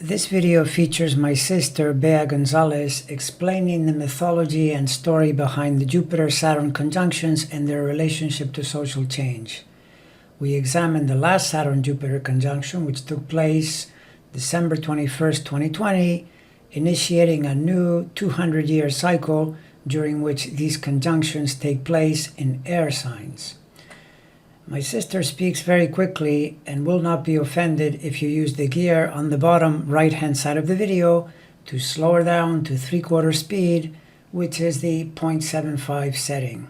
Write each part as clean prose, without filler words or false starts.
This video features my sister, Béa Gonzalez, explaining the mythology and story behind the Jupiter-Saturn conjunctions and their relationship to social change. We examined the last Saturn-Jupiter conjunction, which took place December 21st, 2020, initiating a new 200-year cycle during which these conjunctions take place in air signs. My sister speaks very quickly and will not be offended if you use the gear on the bottom right-hand side of the video to slow her down to 3/4 speed, which is the 0.75 setting.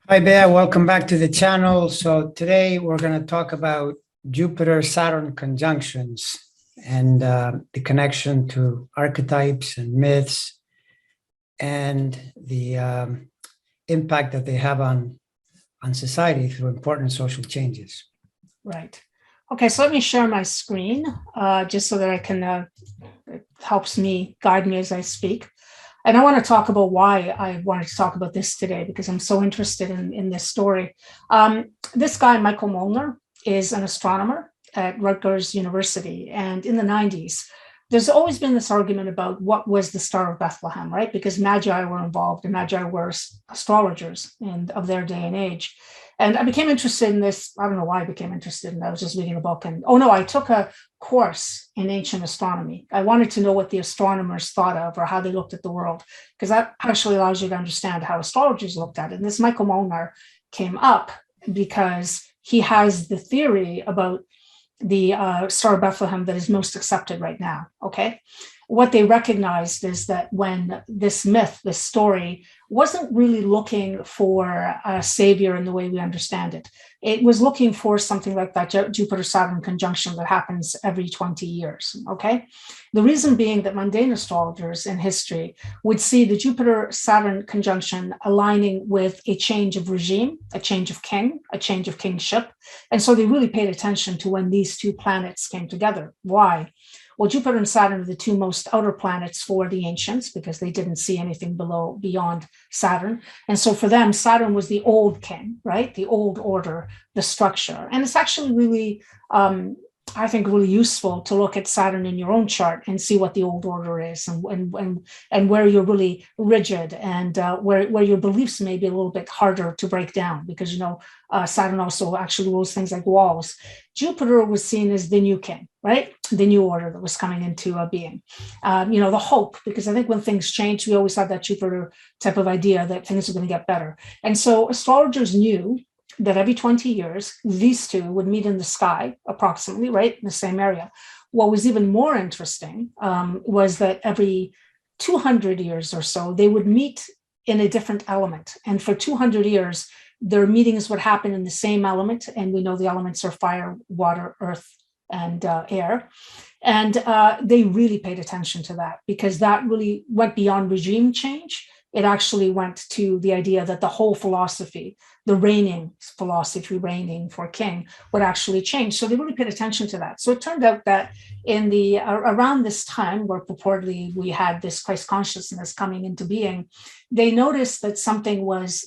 Hi, Béa. Welcome back to the channel. So today we're going to talk about Jupiter-Saturn conjunctions and the connection to archetypes and myths and the impact that they have on society through important social changes. Right. Okay, so let me share my screen just so that I can, it helps me, guide me as I speak. And I want to talk about why I wanted to talk about this today, because I'm so interested in this story. This guy, Michael Molner, is an astronomer at Rutgers University. And in the 90s, there's always been this argument about what was the Star of Bethlehem, right? Because Magi were involved, and Magi were astrologers of their day and age. And I became interested in this. I don't know why I became interested in it. I was just reading a book, and I took a course in ancient astronomy. I wanted to know what the astronomers thought of or how they looked at the world, because that actually allows you to understand how astrologers looked at it. And this Michael Molner came up because he has the theory about the Star of Bethlehem that is most accepted right now, okay? What they recognized is that when this myth, this story, wasn't really looking for a savior in the way we understand it. It was looking for something like that Jupiter-Saturn conjunction that happens every 20 years, okay? The reason being that mundane astrologers in history would see the Jupiter-Saturn conjunction aligning with a change of regime, a change of king, a change of kingship. And so they really paid attention to when these two planets came together. Why? Well, Jupiter and Saturn are the two most outer planets for the ancients because they didn't see anything beyond Saturn. And so for them, Saturn was the old king, right? The old order, the structure. And it's actually really, I think, really useful to look at Saturn in your own chart and see what the old order is and where you're really rigid and where your beliefs may be a little bit harder to break down because, Saturn also actually rules things like walls. Jupiter was seen as the new king, right? The new order that was coming into being. The hope, because I think when things change, we always have that Jupiter type of idea that things are going to get better. And so astrologers knew that every 20 years, these two would meet in the sky, approximately, right, in the same area. What was even more interesting was that every 200 years or so, they would meet in a different element. And for 200 years, their meetings would happen in the same element. And we know the elements are fire, water, earth, and air. And they really paid attention to that because that really went beyond regime change. It actually went to the idea that the whole philosophy, the reigning philosophy, reigning for king, would actually change. So they really paid attention to that. So it turned out that in the around this time, where purportedly we had this Christ consciousness coming into being, they noticed that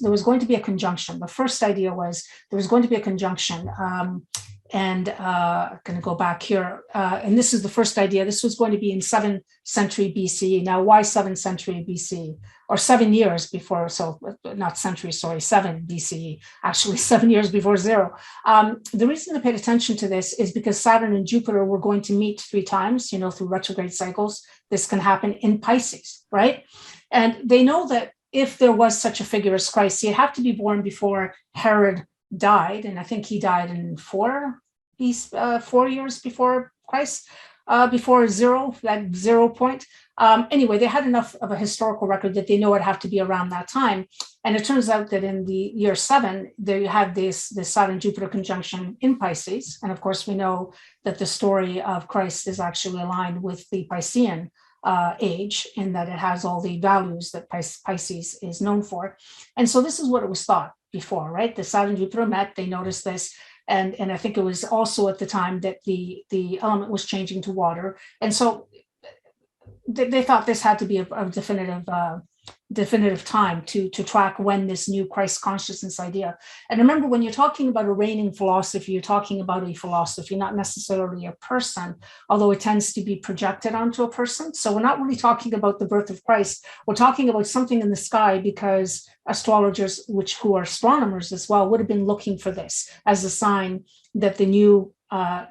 there was going to be a conjunction. The first idea was there was going to be a conjunction. I'm going to go back here. And this is the first idea. This was going to be in 7th century BC. Now, why 7th century BC? Or 7 years before, so not century, sorry, 7 BCE, actually 7 years before zero. The reason they paid attention to this is because Saturn and Jupiter were going to meet 3 times, through retrograde cycles. This can happen in Pisces, right? And they know that if there was such a figure as Christ, he'd have to be born before Herod died, and I think he died in 4 years before Christ, before zero, that 0 point. Anyway, they had enough of a historical record that they know it'd have to be around that time. And it turns out that in the year 7, they had this Saturn-Jupiter conjunction in Pisces. And of course, we know that the story of Christ is actually aligned with the Piscean age in that it has all the values that Pisces is known for. And so this is what it was thought before, right? The Saturn-Jupiter met, they noticed this. And I think it was also at the time that the element was changing to water. And so they thought this had to be a definitive definitive time to track when this new Christ consciousness idea. And remember, when you're talking about a reigning philosophy, you're talking about a philosophy, not necessarily a person, although it tends to be projected onto a person. So we're not really talking about the birth of Christ. We're talking about something in the sky, because astrologers, who are astronomers as well, would have been looking for this as a sign that the new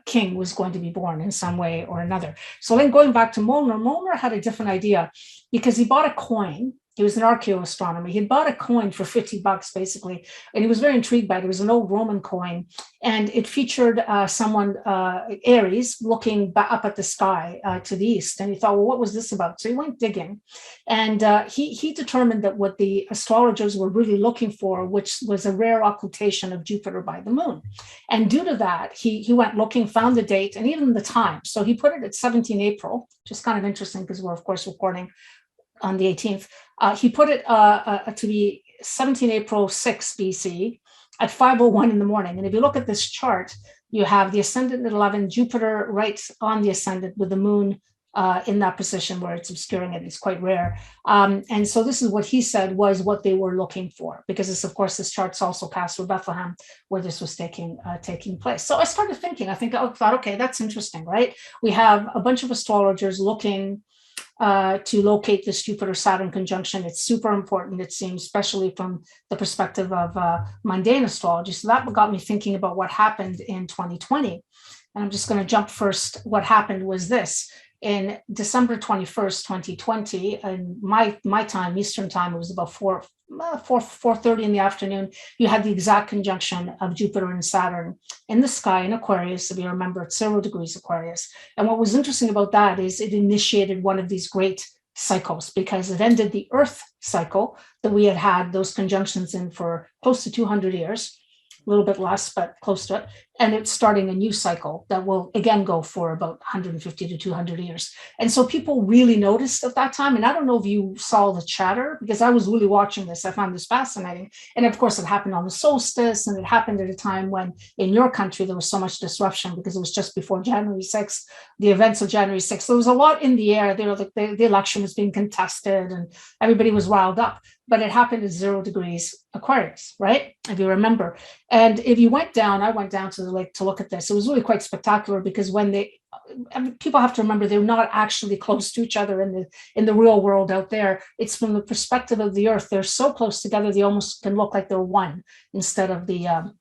king was going to be born in some way or another. So then going back to Molner had a different idea, because he bought a coin. He was an archeoastronomer. He had bought a coin for $50 basically, and he was very intrigued by it. It was an old Roman coin, and it featured someone, Aries, looking up at the sky to the east. And he thought, well, what was this about? So he went digging, and he determined that what the astrologers were really looking for, which was a rare occultation of Jupiter by the moon. And due to that, he went looking, found the date, and even the time. So he put it at 17 April, which is kind of interesting because we're, of course, recording on the 18th. He put it to be 17 April 6 BC at 5:01 in the morning. And if you look at this chart, you have the ascendant at 11, Jupiter right on the ascendant with the moon in that position where it's obscuring it. It's quite rare. And so this is what he said was what they were looking for, because this, of course, this chart's also cast for Bethlehem, where this was taking place. So I started thinking, I thought, okay, that's interesting, right? We have a bunch of astrologers looking to locate this Jupiter-Saturn conjunction. It's super important, it seems, especially from the perspective of mundane astrology. So that got me thinking about what happened in 2020. And I'm just going to jump first. What happened was this. In December 21st, 2020, and my time, Eastern time, it was about 4:30 in the afternoon, you had the exact conjunction of Jupiter and Saturn in the sky in Aquarius. If you remember, it's 0 degrees Aquarius. And what was interesting about that is it initiated one of these great cycles, because it ended the Earth cycle that we had those conjunctions in for close to 200 years. A little bit less, but close to it. And it's starting a new cycle that will again go for about 150 to 200 years. And so people really noticed at that time. And I don't know if you saw the chatter, because I was really watching this. I found this fascinating. And of course, it happened on the solstice, and it happened at a time when in your country there was so much disruption, because it was just before January 6th, the events of January 6th. There was a lot in the air. There, the election was being contested and everybody was riled up. But it happened at 0 degrees Aquarius, right? If you remember. And if you went down, I went down to the lake to look at this. It was really quite spectacular, because when people have to remember, they're not actually close to each other in the real world out there. It's from the perspective of the Earth. They're so close together, they almost can look like they're one instead of the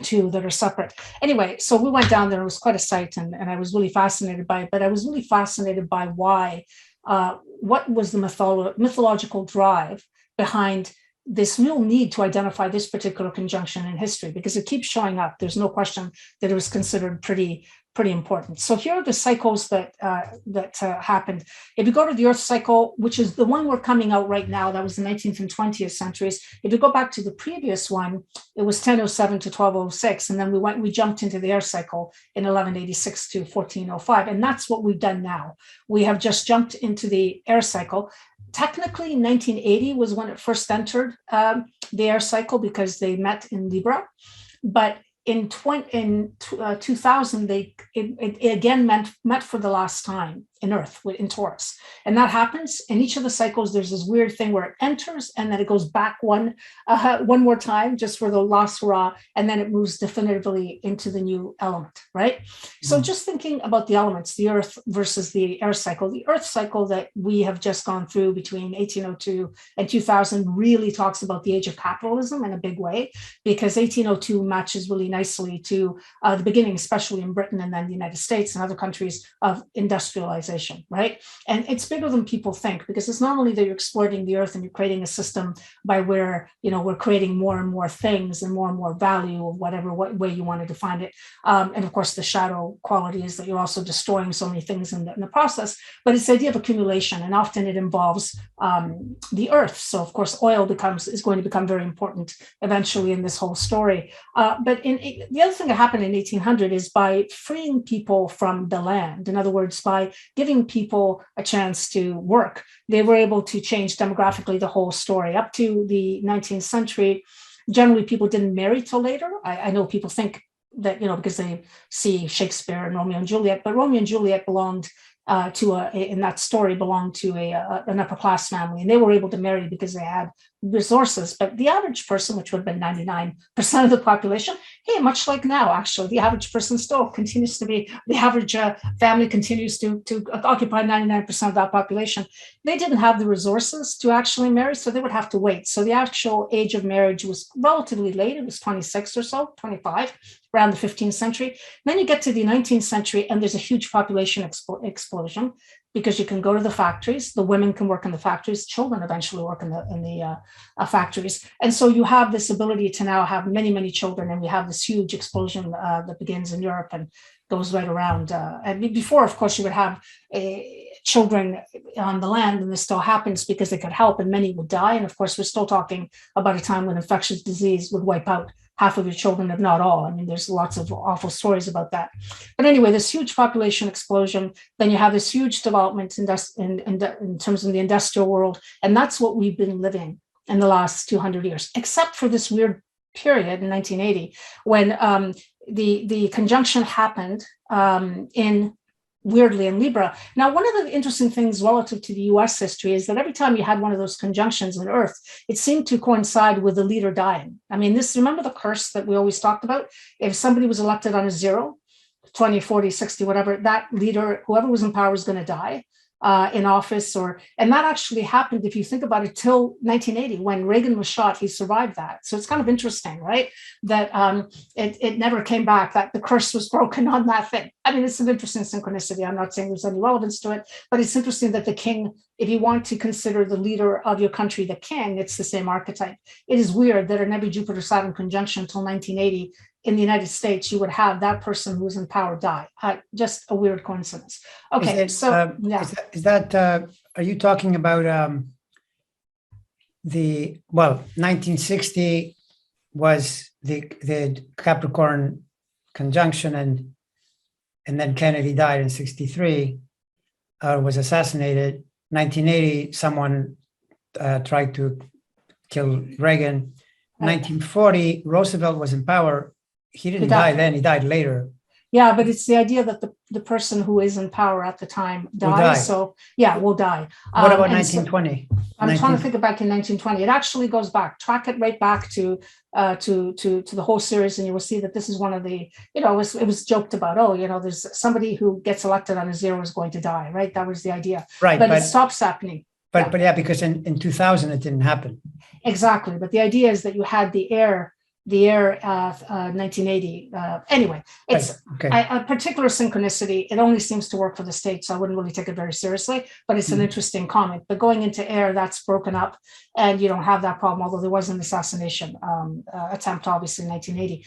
two that are separate. Anyway, so we went down there. It was quite a sight, and I was really fascinated by it. But I was really fascinated by why, what was the mythological drive behind this real need to identify this particular conjunction in history, because it keeps showing up. There's no question that it was considered pretty important. So here are the cycles that happened. If you go to the Earth cycle, which is the one we're coming out right now, that was the 19th and 20th centuries. If you go back to the previous one, it was 1007 to 1206, and then we jumped into the air cycle in 1186 to 1405, and that's what we've done now. We have just jumped into the air cycle. Technically, 1980 was when it first entered the air cycle, because they met in Libra, but in 2000, it again met for the last time in Earth, in Taurus. And that happens in each of the cycles. There's this weird thing where it enters and then it goes back one more time just for the last hurrah, and then it moves definitively into the new element, right? So just thinking about the elements, the Earth versus the air cycle. The Earth cycle that we have just gone through between 1802 and 2000 really talks about the age of capitalism in a big way, because 1802 matches really nicely to the beginning, especially in Britain and then the United States and other countries, of industrialization, right? And it's bigger than people think, because it's not only that you're exploiting the Earth and you're creating a system by where, we're creating more and more things and more value, or what way you want to define it. And of course, the shadow quality is that you're also destroying so many things in the process, but it's the idea of accumulation, and often it involves the Earth. So of course, oil is going to become very important eventually in this whole story. But the other thing that happened in 1800 is by freeing people from the land, in other words, by giving people a chance to work, they were able to change demographically the whole story. Up to the 19th century, generally people didn't marry till later. I know people think that, because they see Shakespeare and Romeo and Juliet, but Romeo and Juliet belonged in that story belonged to an upper class family, and they were able to marry because they had resources. But the average person, which would have been 99% of the population, hey, much like now, actually, the average person still continues to be, the average family continues to occupy 99% of that population. They didn't have the resources to actually marry, so they would have to wait. So the actual age of marriage was relatively late. It was 26 or so, 25, around the 15th century. Then you get to the 19th century, and there's a huge population explosion, because you can go to the factories, the women can work in the factories, children eventually work in the factories. And so you have this ability to now have many, many children, and we have this huge explosion that begins in Europe and goes right around. And before, of course, you would have children on the land, and this still happens because they could help, and many would die. And of course, we're still talking about a time when infectious disease would wipe out half of your children, if not all. I mean, there's lots of awful stories about that. But anyway, this huge population explosion, then you have this huge development in terms of the industrial world. And that's what we've been living in the last 200 years, except for this weird period in 1980, when the conjunction happened weirdly in Libra. Now, one of the interesting things relative to the US history is that every time you had one of those conjunctions in Earth, it seemed to coincide with the leader dying. I mean, remember the curse that we always talked about? If somebody was elected on a 0, 20, 40, 60, whatever, that leader, whoever was in power, was going to die in office. And that actually happened, if you think about it, till 1980, when Reagan was shot. He survived that. So it's kind of interesting, right? That it never came back, that the curse was broken on that thing. I mean, it's an interesting synchronicity. I'm not saying there's any relevance to it, but it's interesting that the king, if you want to consider the leader of your country the king, it's the same archetype. It is weird that a Jupiter-Saturn conjunction until 1980 in the United States, you would have that person who was in power die. Just a weird coincidence. Okay, are you talking about 1960 was the Capricorn conjunction, and then Kennedy died in 63, was assassinated. 1980, someone tried to kill Reagan. 1940, Roosevelt was in power. He didn't die then, he died later. Yeah, but it's the idea that the person who is in power at the time dies. So yeah, will die. What about 1920? I'm trying to think back in 1920. It actually goes back, track it right back to the whole series, and you will see that this is one of the, it was joked about, there's somebody who gets elected on a 0 is going to die, right? That was the idea. Right. But it stops happening. But because in 2000 it didn't happen. Exactly. But the idea is that you had the air 1980. Anyway, it's a particular synchronicity. It only seems to work for the States, so I wouldn't really take it very seriously, but it's an interesting comment. But going into air, that's broken up, and you don't have that problem, although there was an assassination attempt, obviously, in 1980.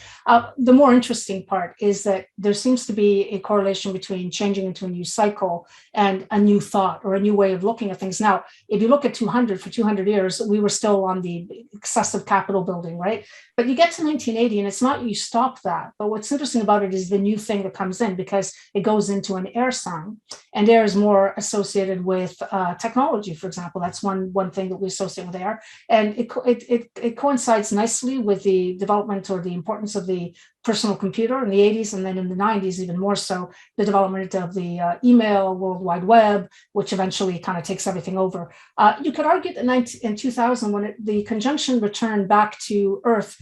The more interesting part is that there seems to be a correlation between changing into a new cycle and a new thought or a new way of looking at things. Now, if you look at 200 years, we were still on the excessive capital building, right? But you get to 1980, and it's not you stop that. But what's interesting about it is the new thing that comes in, because it goes into an air sign, and air is more associated with technology, for example. That's one thing that we associate with air, and it coincides nicely with the development or the importance of the personal computer in the 80s, and then in the 90s, even more so, the development of the email, World Wide Web, which eventually kind of takes everything over. You could argue that in 2000, when the conjunction returned back to Earth,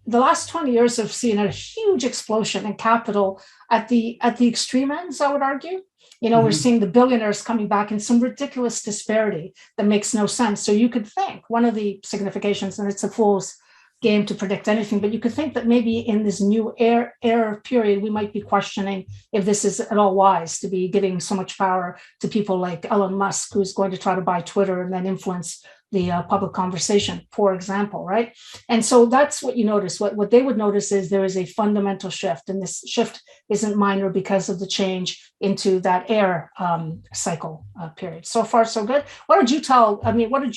the last 20 years have seen a huge explosion in capital at the extreme ends, I would argue. We're seeing the billionaires coming back in some ridiculous disparity that makes no sense. So you could think one of the significations, and it's a fool's game to predict anything, but you could think that maybe in this new air period, we might be questioning if this is at all wise to be giving so much power to people like Elon Musk, who's going to try to buy Twitter and then influence the public conversation, for example, right? And so that's what you notice. What they would notice is there is a fundamental shift, and this shift isn't minor because of the change into that air cycle period. So far, so good. What did you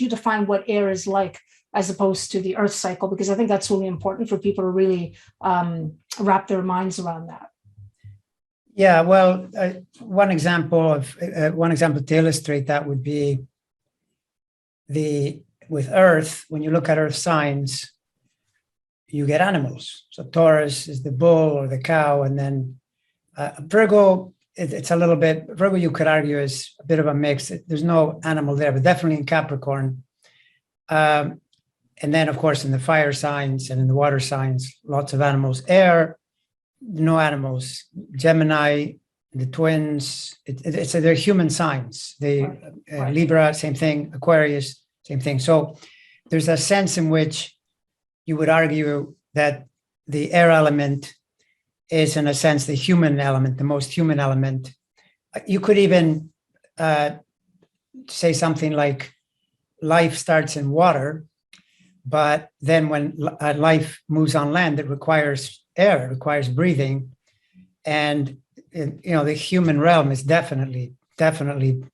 define what air is like as opposed to the Earth cycle? Because I think that's really important for people to really wrap their minds around that. Yeah, well, one example to illustrate that would be with Earth. When you look at Earth signs, you get animals. So Taurus is the bull or the cow, and then Virgo, it's a little bit, Virgo you could argue is a bit of a mix. There's no animal there, but definitely in Capricorn. And then, of course, in the fire signs and in the water signs, lots of animals. Air, no animals. Gemini, the twins, they're human signs. Libra, same thing. Aquarius, same thing. So there's a sense in which you would argue that the air element is, in a sense, the human element, the most human element. You could even say something like life starts in water, but then when life moves on land, it requires air, it requires breathing. And, the human realm is definitely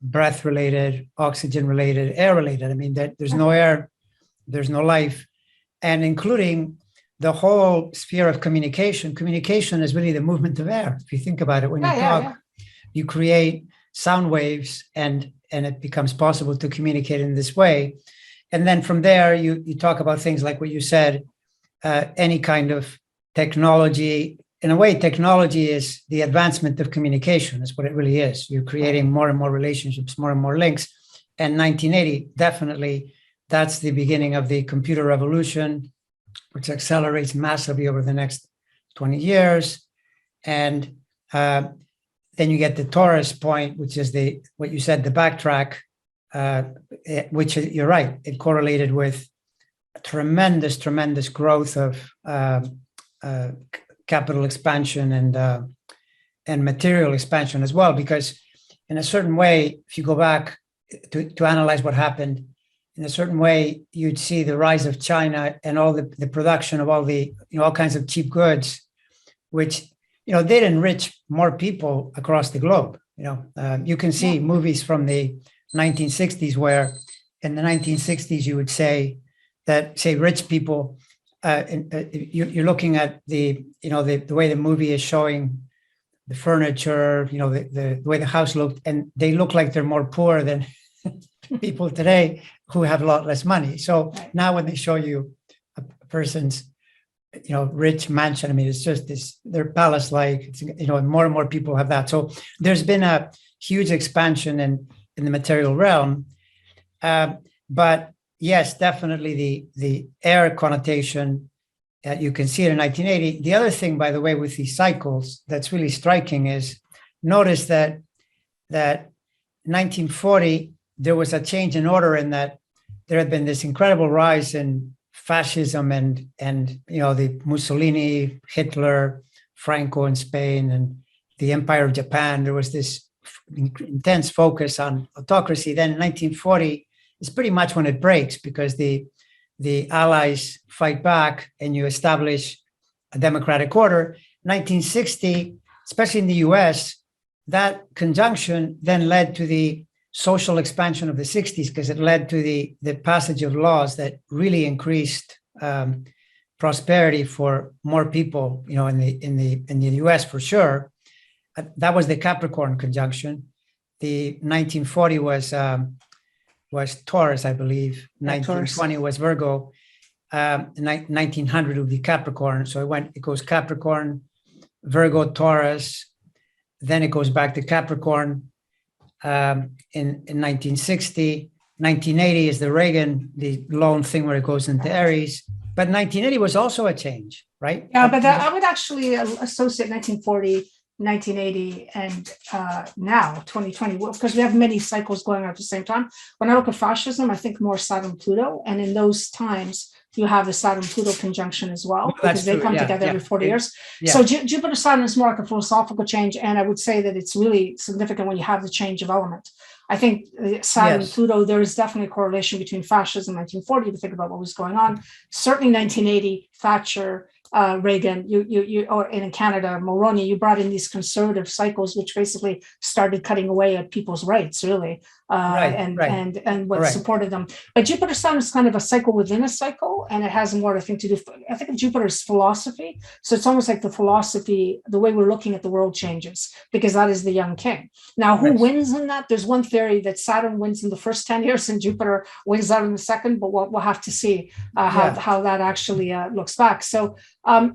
breath related, oxygen related, air related. I mean, there's no air, there's no life. And including the whole sphere of communication. Communication is really the movement of air. If you think about it, when you talk, you create sound waves and it becomes possible to communicate in this way. And then from there, you talk about things like what you said, any kind of technology. In a way, technology is the advancement of communication. That's what it really is. You're creating more and more relationships, more and more links. And 1980, definitely, that's the beginning of the computer revolution, which accelerates massively over the next 20 years. And then you get the Taurus point, which is what you said, the backtrack, which you're right, it correlated with tremendous growth of capital expansion and material expansion as well, because in a certain way, if you go back to analyze what happened, in a certain way, you'd see the rise of China and all the production of all kinds of cheap goods, which, did enrich more people across the globe. You can see movies from the 1960s where in the 1960s, you would say that, say, rich people, you're looking at the way the movie is showing the furniture, the way the house looked, and they look like they're more poor than people today who have a lot less money. So now when they show you a person's, rich mansion, I mean, it's just they're palace-like, and more people have that. So there's been a huge expansion in the material realm. But yes, definitely the air connotation, you can see it in 1980. The other thing, by the way, with these cycles that's really striking is notice that 1940, there was a change in order in that there had been this incredible rise in fascism and the Mussolini, Hitler, Franco in Spain, and the Empire of Japan. There was this intense focus on autocracy. Then in 1940 is pretty much when it breaks, because the Allies fight back and you establish a democratic order. 1960, especially in the US, that conjunction then led to the social expansion of the 60s, because it led to the passage of laws that really increased prosperity for more people, in the US for sure. That was the Capricorn conjunction. The 1940 was Taurus, I believe. 1920 was Virgo. 1900 would be Capricorn. So it goes Capricorn, Virgo, Taurus. Then it goes back to Capricorn. In 1960, 1980 is the lone thing where it goes into Aries. But 1980 was also a change, right? Yeah, but I would actually associate 1940, 1980, and now 2020, because we have many cycles going on at the same time. When I look at fascism, I think more Saturn-Pluto, and in those times, you have the Saturn-Pluto conjunction as well, because they come together every 40 years. Yeah. So Jupiter-Saturn is more like a philosophical change, and I would say that it's really significant when you have the change of element. I think Saturn-Pluto, there is definitely a correlation between fascism and 1940 to think about what was going on. Certainly 1980, Thatcher, Reagan, or in Canada, Mulroney, you brought in these conservative cycles, which basically started cutting away at people's rights, really, and what supported them. But Jupiter Saturn is kind of a cycle within a cycle, and it has more, I think, to do. I think of Jupiter's philosophy. So it's almost like the philosophy, the way we're looking at the world changes, because that is the young king. Now, who wins in that? There's one theory that Saturn wins in the first 10 years and Jupiter wins out in the second, but we'll have to see how that actually looks back. So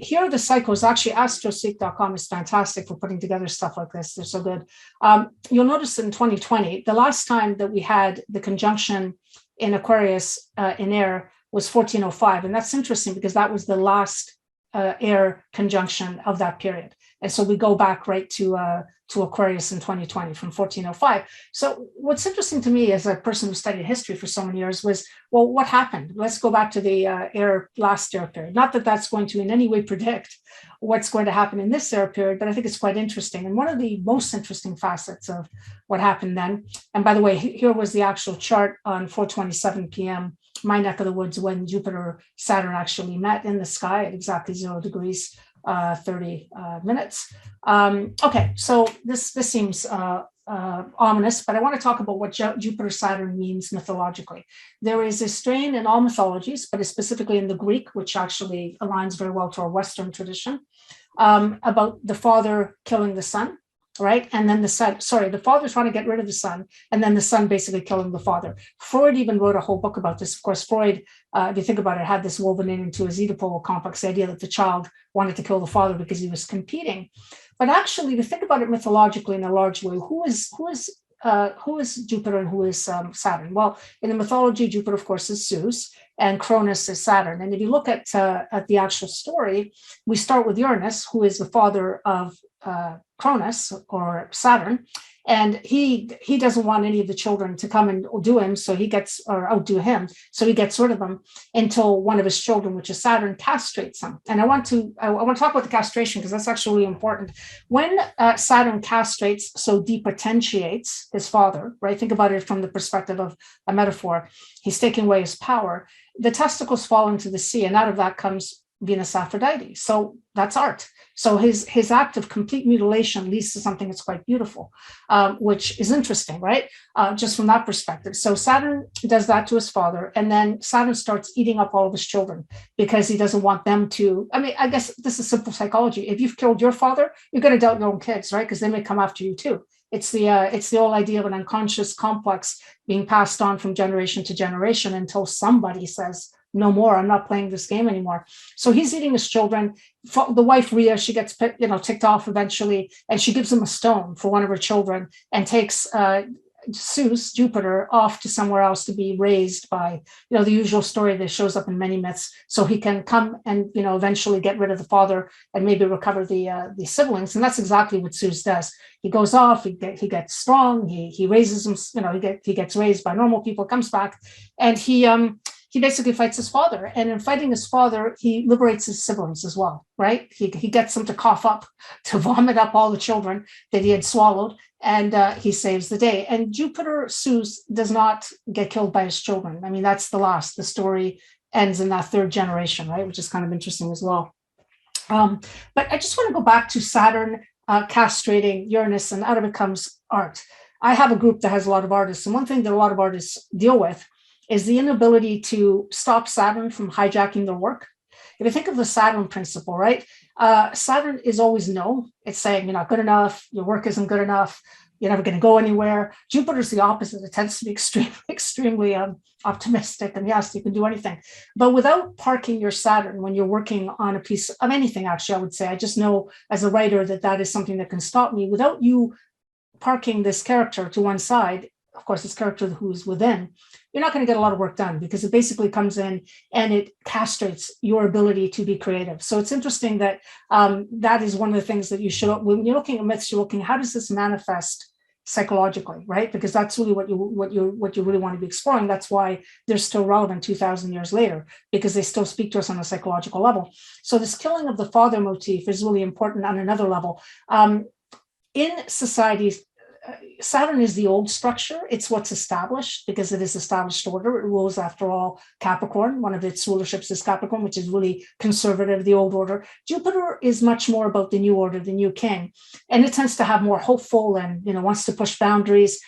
here are the cycles. Actually, astroseek.com is fantastic for putting together stuff like this. They're so good. You'll notice in 2020, the last time that we had the conjunction in Aquarius in air was 1405. And that's interesting because that was the last air conjunction of that period. And so we go back right to Aquarius in 2020 from 1405. So what's interesting to me as a person who studied history for so many years was, well, what happened? Let's go back to the last air period. Not that that's going to in any way predict what's going to happen in this air period, but I think it's quite interesting. And one of the most interesting facets of what happened then, and by the way, here was the actual chart on 4:27 p.m., my neck of the woods, when Jupiter Saturn actually met in the sky at exactly 0 degrees 30 minutes. Okay, so this seems ominous, but I want to talk about what Jupiter Saturn means mythologically. There is a strain in all mythologies, but specifically in the Greek, which actually aligns very well to our Western tradition, about the father killing the son, right? And then the father trying to get rid of the son, and then the son basically killing the father. Freud even wrote a whole book about this. Of course, Freud, if you think about it, had this woven into his Oedipal complex, the idea that the child wanted to kill the father because he was competing. But actually, to think about it mythologically in a large way, who is Jupiter and who is Saturn? Well, in the mythology, Jupiter, of course, is Zeus, and Cronus is Saturn. And if you look at the actual story, we start with Uranus, who is the father of Cronus or Saturn, and he doesn't want any of the children to come and outdo him, so he gets rid of them until one of his children, which is Saturn, castrates him. And I want to talk about the castration because that's actually really important. When Saturn castrates, so depotentiates his father, right? Think about it from the perspective of a metaphor. He's taking away his power. The testicles fall into the sea, and out of that comes Venus Aphrodite. So that's art. So his act of complete mutilation leads to something that's quite beautiful, which is interesting, right? Just from that perspective. So Saturn does that to his father, and then Saturn starts eating up all of his children because he doesn't want them to. I mean, I guess this is simple psychology. If you've killed your father, you're going to doubt your own kids, right? Because they may come after you too. It's the whole idea of an unconscious complex being passed on from generation to generation until somebody says, no more, I'm not playing this game anymore. So he's eating his children. The wife, Rhea, she gets ticked off eventually, and she gives him a stone for one of her children and takes Zeus, Jupiter, off to somewhere else to be raised by, the usual story that shows up in many myths, so he can come and, eventually get rid of the father and maybe recover the siblings. And that's exactly what Zeus does. He goes off, he gets strong, he raises him, he gets raised by normal people, comes back, and he basically fights his father. And in fighting his father, he liberates his siblings as well, right? He gets them to cough up, to vomit up all the children that he had swallowed, and he saves the day. And Jupiter, Zeus, does not get killed by his children. I mean, that's the last. The story ends in that third generation, right? Which is kind of interesting as well. But I just want to go back to Saturn castrating Uranus, and out of it comes art. I have a group that has a lot of artists, and one thing that a lot of artists deal with is the inability to stop Saturn from hijacking their work. If you think of the Saturn principle, right? Saturn is always no. It's saying you're not good enough, your work isn't good enough, you're never going to go anywhere. Jupiter's the opposite. It tends to be extremely optimistic, and yes, you can do anything. But without parking your Saturn when you're working on a piece of anything, actually, I would say, I just know as a writer that is something that can stop me. Without you parking this character to one side, of course, this character who's within, you're not going to get a lot of work done because it basically comes in and it castrates your ability to be creative. So it's interesting that that is one of the things that you should, when you're looking at myths, you're looking, how does this manifest psychologically, right? Because that's really what you really want to be exploring. That's why they're still relevant 2,000 years later, because they still speak to us on a psychological level. So this killing of the father motif is really important on another level. In societies, Saturn is the old structure. It's what's established because it is established order. It rules, after all, Capricorn. One of its rulerships is Capricorn, which is really conservative, the old order. Jupiter is much more about the new order, the new king. And it tends to have more hopeful and, wants to push boundaries.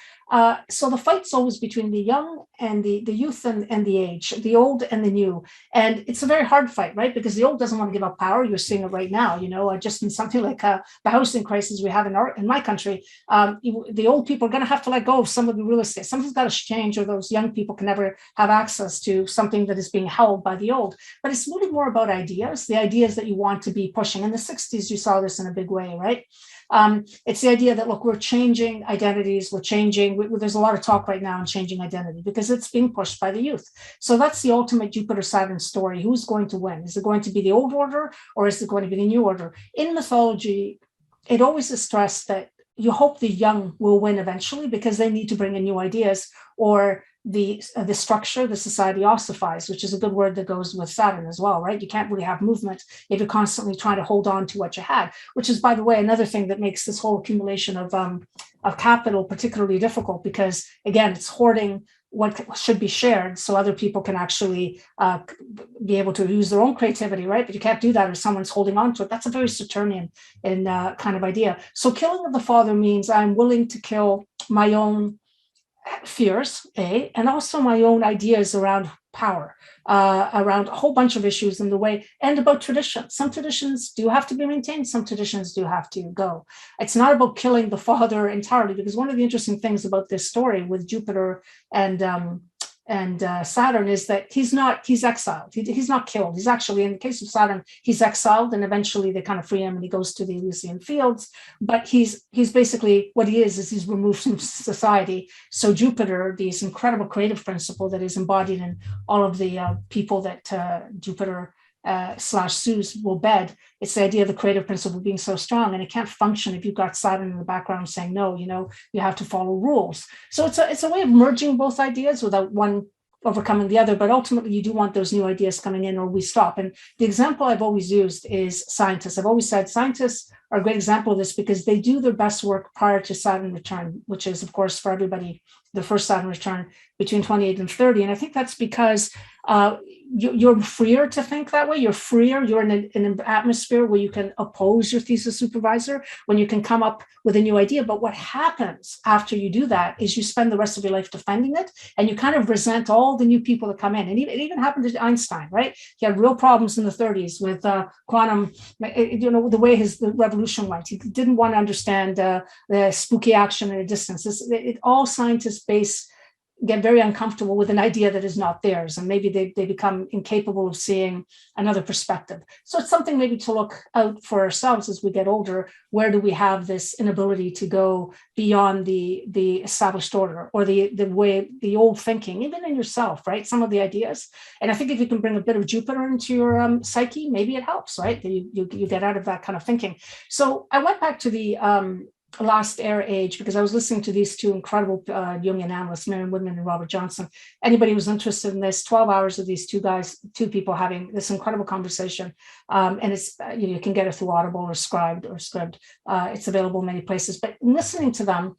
So the fight's always between the young and the youth and the age, the old and the new. And it's a very hard fight, right? Because the old doesn't want to give up power. You're seeing it right now, just in something like the housing crisis we have in my country. The old people are going to have to let go of some of the real estate. Something's got to change, or those young people can never have access to something that is being held by the old. But it's really more about ideas, the ideas that you want to be pushing. In the 60s, you saw this in a big way, right? It's the idea that, look, we're changing identities, we're changing, there's a lot of talk right now on changing identity because it's being pushed by the youth. So that's the ultimate Jupiter-Saturn story. Who's going to win? Is it going to be the old order, or is it going to be the new order? In mythology, it always is stressed that you hope the young will win eventually because they need to bring in new ideas, or the structure, the society ossifies, which is a good word that goes with Saturn as well, right? You can't really have movement if you're constantly trying to hold on to what you had, which is, by the way, another thing that makes this whole accumulation of capital particularly difficult, because again, it's hoarding what should be shared so other people can actually be able to use their own creativity, right? But you can't do that if someone's holding on to it. That's a very Saturnian kind of idea. So killing of the father means I'm willing to kill my own fears, and also my own ideas around power, around a whole bunch of issues in the way, and about tradition. Some traditions do have to be maintained, some traditions do have to go. It's not about killing the father entirely, because one of the interesting things about this story with Jupiter and Saturn is that he's exiled. He's not killed. He's actually, in the case of Saturn, he's exiled, and eventually they kind of free him and he goes to the Elysian fields. But he's basically, what he is he's removed from society. So Jupiter, this incredible creative principle that is embodied in all of the people that Jupiter / Zeus will bed. It's the idea of the creative principle being so strong, and it can't function if you've got Saturn in the background saying, no, you have to follow rules. So it's a way of merging both ideas without one overcoming the other, but ultimately you do want those new ideas coming in, or we stop. And the example I've always used is scientists. I've always said scientists are a great example of this because they do their best work prior to Saturn return, which is, of course, for everybody, the first Saturn return between 28 and 30. And I think that's because you're freer to think that way. You're freer. You're in an atmosphere where you can oppose your thesis supervisor, when you can come up with a new idea. But what happens after you do that is you spend the rest of your life defending it, and you kind of resent all the new people that come in. And it even happened to Einstein, right? He had real problems in the 30s with quantum, the way the revolution went. He didn't want to understand the spooky action at a distance. All scientists get very uncomfortable with an idea that is not theirs, and maybe they become incapable of seeing another perspective. So it's something maybe to look out for ourselves as we get older. Where do we have this inability to go beyond the established order, or the way, the old thinking, even in yourself, right? Some of the ideas. And I think if you can bring a bit of Jupiter into your psyche, maybe it helps, right? You get out of that kind of thinking. So I went back to the last air age because I was listening to these two incredible Jungian analysts, Marion Woodman and Robert Johnson. Anybody who's interested in this, 12 hours of these two people having this incredible conversation. And it's, you can get it through Audible or Scribd or Scribd. It's available in many places. But listening to them,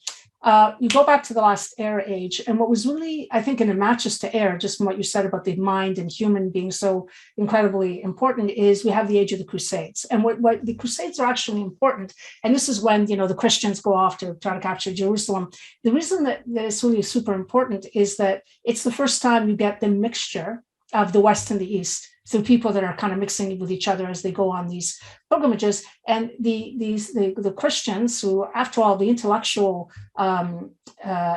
you go back to the last air age, and what was really, I think, and it matches to air, just from what you said about the mind and human being so incredibly important, is we have the age of the Crusades. And what the Crusades are actually important, and this is when, the Christians go off to try to capture Jerusalem. The reason that it's really super important is that it's the first time you get the mixture of the West and the East. So people that are kind of mixing with each other as they go on these pilgrimages, and the Christians, who, after all, the intellectual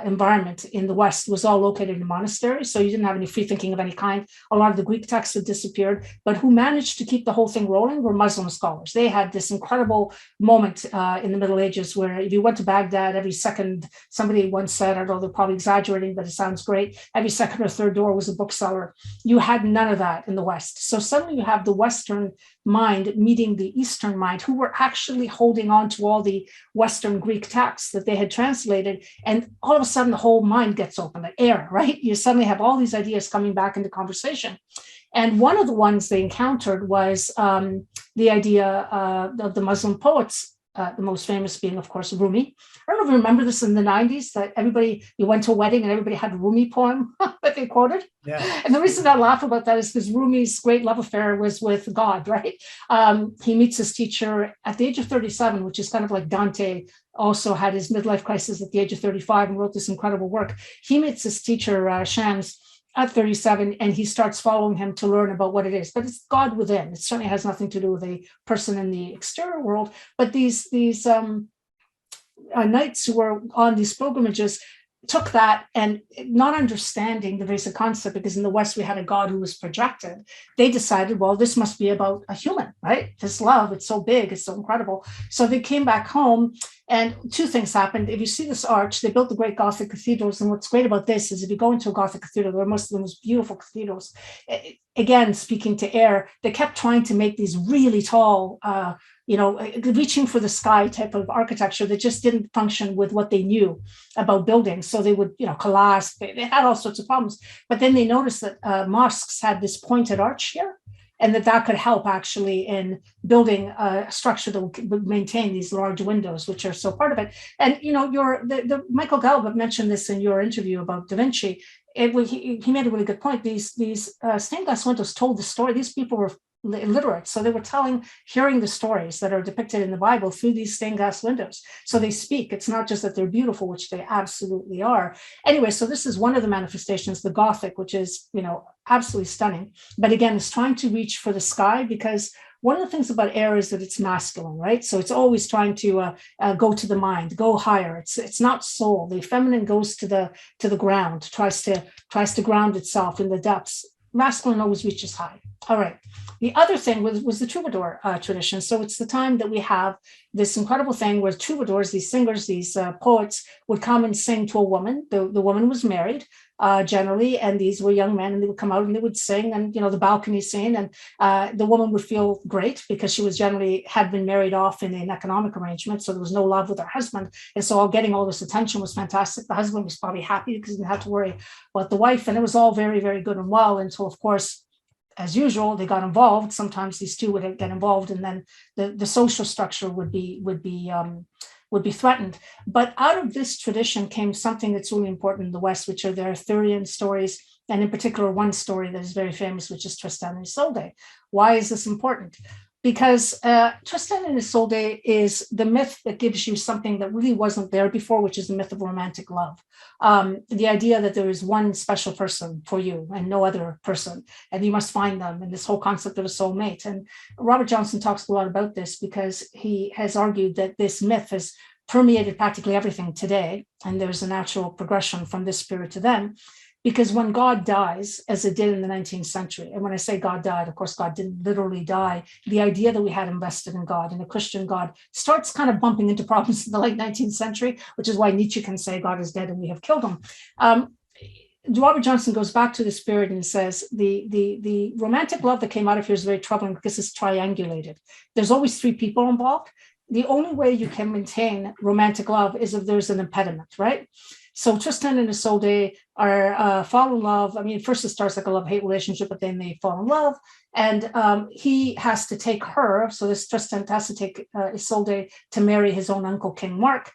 environment in the West was all located in monasteries, so you didn't have any free thinking of any kind. A lot of the Greek texts had disappeared, but who managed to keep the whole thing rolling were Muslim scholars. They had this incredible moment in the Middle Ages where if you went to Baghdad, every second, somebody once said, although they're probably exaggerating, but it sounds great, every second or third door was a bookseller. You had none of that in the West. So suddenly you have the Western mind meeting the Eastern mind, who were actually holding on to all the Western Greek texts that they had translated. And all of a sudden, the whole mind gets open, like air, right? You suddenly have all these ideas coming back into conversation. And one of the ones they encountered was the idea of the Muslim poets the most famous being, of course, Rumi. I don't know if you remember this in the 90s, that you went to a wedding and everybody had a Rumi poem that they quoted. Yeah. And the reason I laugh about that is because Rumi's great love affair was with God, right? He meets his teacher at the age of 37, which is kind of like Dante also had his midlife crisis at the age of 35 and wrote this incredible work. He meets his teacher, Shams, at 37, and he starts following him to learn about what it is. But it's God within. It certainly has nothing to do with a person in the exterior world. But these knights who were on these pilgrimages took that, and not understanding the basic concept, because in the West we had a God who was projected, they decided, well, this must be about a human, right? This love, it's so big, it's so incredible. So they came back home, and two things happened. If you see this arch, they built the great Gothic cathedrals, and what's great about this is if you go into a Gothic cathedral, they're most of the most beautiful cathedrals. Again, speaking to air, they kept trying to make these really tall, reaching for the sky type of architecture that just didn't function with what they knew about buildings. So they would, collapse. They had all sorts of problems. But then they noticed that mosques had this pointed arch here, and that could help actually in building a structure that would maintain these large windows, which are so part of it. And, the Michael Gallup mentioned this in your interview about Da Vinci. He made a really good point. These stained glass windows told the story. These people were illiterate, so they were hearing the stories that are depicted in the Bible through these stained glass windows. So they speak. It's not just that they're beautiful, which they absolutely are. Anyway, so this is one of the manifestations, the Gothic, which is absolutely stunning. But again, it's trying to reach for the sky, because one of the things about air is that it's masculine, right? So it's always trying to go to the mind, go higher. It's not soul. The feminine goes to the ground, tries to ground itself in the depths. Masculine always reaches high. All right. The other thing was the troubadour tradition. So it's the time that we have this incredible thing where troubadours, these singers, these poets would come and sing to a woman. The woman was married generally, and these were young men, and they would come out and they would sing, and the balcony scene, and the woman would feel great because she was generally had been married off in an economic arrangement, so there was no love with her husband, and so getting all this attention was fantastic. The husband was probably happy because he didn't have to worry about the wife, and it was all very, very good and well until, of course, as usual, they got involved. Sometimes these two would get involved, and then the social structure would be threatened. But out of this tradition came something that's really important in the West, which are the Arthurian stories, and in particular one story that is very famous, which is Tristan and Isolde. Why is this important? Because Tristan and Isolde is the myth that gives you something that really wasn't there before, which is the myth of romantic love. The idea that there is one special person for you and no other person, and you must find them, and this whole concept of a soulmate. And Robert Johnson talks a lot about this because he has argued that this myth has permeated practically everything today, and there's a natural progression from this spirit to them. Because when God dies, as it did in the 19th century, and when I say God died, of course, God didn't literally die. The idea that we had invested in God and a Christian God starts kind of bumping into problems in the late 19th century, which is why Nietzsche can say God is dead and we have killed him. Robert Johnson goes back to the spirit and says the romantic love that came out of here is very troubling because it's triangulated. There's always three people involved. The only way you can maintain romantic love is if there's an impediment, right? So Tristan and Isolde are fall in love. I mean, first it starts like a love-hate relationship, but then they fall in love. And he has to take her. So this Tristan has to take Isolde to marry his own uncle, King Mark.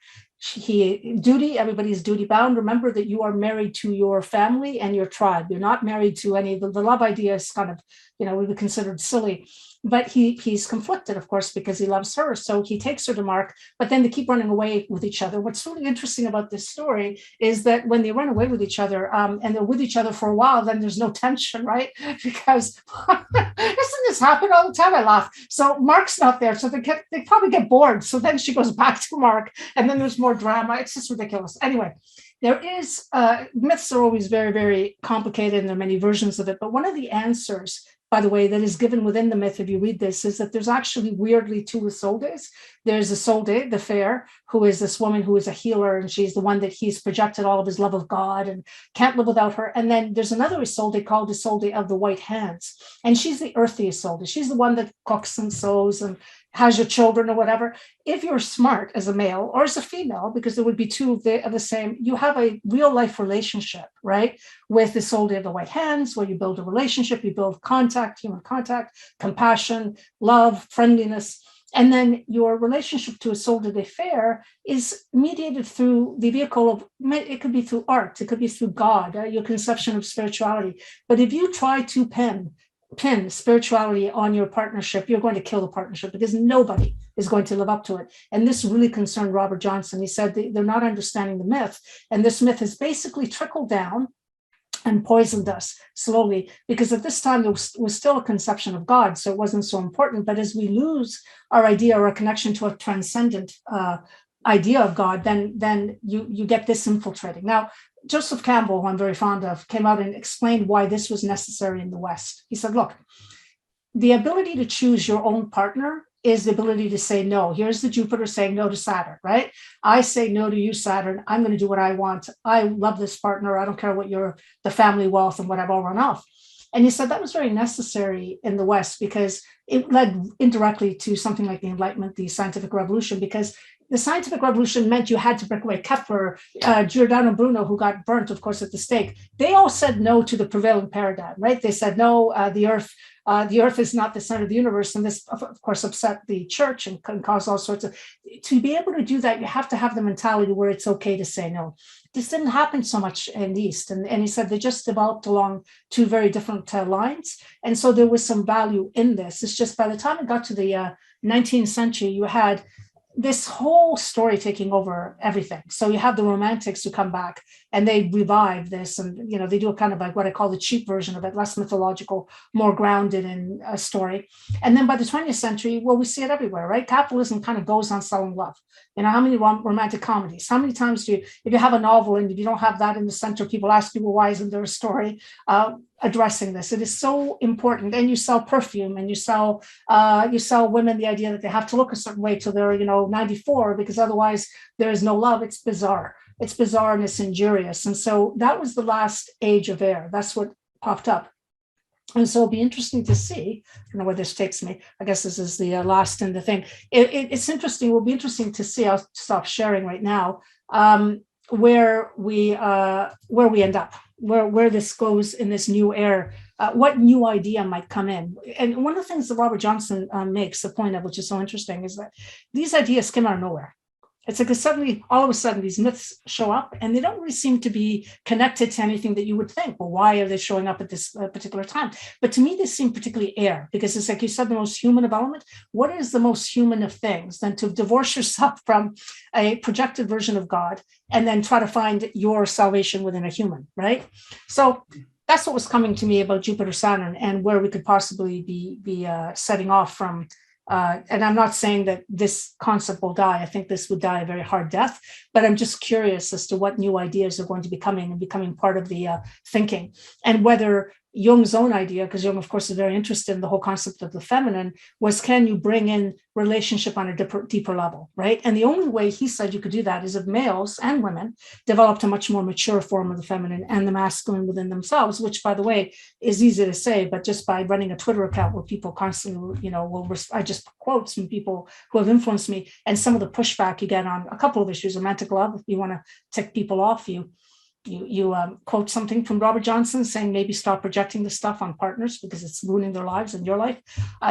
Everybody's duty bound. Remember that you are married to your family and your tribe. You're not married to any, the love idea is kind of, would be considered silly. But he's conflicted, of course, because he loves her. So he takes her to Mark, but then they keep running away with each other. What's really interesting about this story is that when they run away with each other and they're with each other for a while, then there's no tension, right? Because doesn't this happen all the time? I laugh. So Mark's not there. So they probably get bored. So then she goes back to Mark and then there's more drama. It's just ridiculous. Anyway, there is, myths are always very, very complicated and there are many versions of it. But one of the answers, by the way, that is given within the myth, if you read this, is that there's actually weirdly two Isoldes. There's Isolde, the fair, who is this woman who is a healer, and she's the one that he's projected all of his love of God and can't live without her. And then there's another Isolde called Isolde of the White Hands. And she's the earthy Isolde. She's the one that cooks and sews and has your children or whatever. If you're smart as a male or as a female, because there would be two of the same, you have a real life relationship, right? With Isolde of the White Hands, where you build a relationship, you build contact, human contact, compassion, love, friendliness. And then your relationship to Isolde de Fair is mediated through the vehicle of, it could be through art, it could be through God, your conception of spirituality. But if you try to pin spirituality on your partnership, you're going to kill the partnership, because nobody is going to live up to it. And this really concerned Robert Johnson. He said they're not understanding the myth. And this myth has basically trickled down and poisoned us slowly, because at this time there was still a conception of God, so it wasn't so important. But as we lose our idea or a connection to a transcendent idea of God, then you get this infiltrating. Now, Joseph Campbell, who I'm very fond of, came out and explained why this was necessary in the West. He said, look, the ability to choose your own partner is the ability to say no. Here's the Jupiter saying no to Saturn, right? I say no to you, Saturn. I'm going to do what I want. I love this partner. I don't care what the family wealth and what I've all run off. And he said that was very necessary in the West, because it led indirectly to something like the Enlightenment, the scientific revolution, because the scientific revolution meant you had to break away. Kepler, Giordano Bruno, who got burnt, of course, at the stake, they all said no to the prevailing paradigm, right? They said, no, the Earth is not the center of the universe. And this, of course, upset the church and caused all sorts of, to be able to do that, you have to have the mentality where it's okay to say no. This didn't happen so much in the East. And he said they just developed along two very different lines. And so there was some value in this. It's just by the time it got to the 19th century, you had this whole story taking over everything. So you have the Romantics who come back and they revive this, and they do a kind of like what I call the cheap version of it, less mythological, more grounded in a story. And then by the 20th century, well, we see it everywhere, right? Capitalism kind of goes on selling love. How many romantic comedies? How many times if you have a novel and if you don't have that in the center, people ask you, well, why isn't there a story addressing this? It is so important. And you sell perfume, and you sell women the idea that they have to look a certain way till they're 94, because otherwise there is no love. It's bizarre. It's bizarre and it's injurious. And so that was the last age of air. That's what popped up. And so it'll be interesting to see, I don't know where this takes me. I guess this is the last in the thing. It's interesting. It will be interesting to see. I'll stop sharing right now, where we end up, where this goes in this new era, what new idea might come in. And one of the things that Robert Johnson makes the point of, which is so interesting, is that these ideas came out of nowhere. It's like suddenly, all of a sudden, these myths show up, and they don't really seem to be connected to anything that you would think. Well, why are they showing up at this particular time? But to me, they seem particularly air, because it's like you said, the most human of element. What is the most human of things than to divorce yourself from a projected version of God and then try to find your salvation within a human, right? So that's what was coming to me about Jupiter, Saturn, and where we could possibly be setting off from. And I'm not saying that this concept will die. I think this would die a very hard death, but I'm just curious as to what new ideas are going to be coming and becoming part of the thinking, and whether Jung's own idea, because Jung, of course, is very interested in the whole concept of the feminine, was can you bring in relationship on a deeper level, right? And the only way he said you could do that is if males and women developed a much more mature form of the feminine and the masculine within themselves, which, by the way, is easy to say, but just by running a Twitter account where people constantly, I just quotes from people who have influenced me, and some of the pushback you get on a couple of issues, romantic love, if you want to tick people off, you quote something from Robert Johnson saying maybe stop projecting the stuff on partners because it's ruining their lives and your life.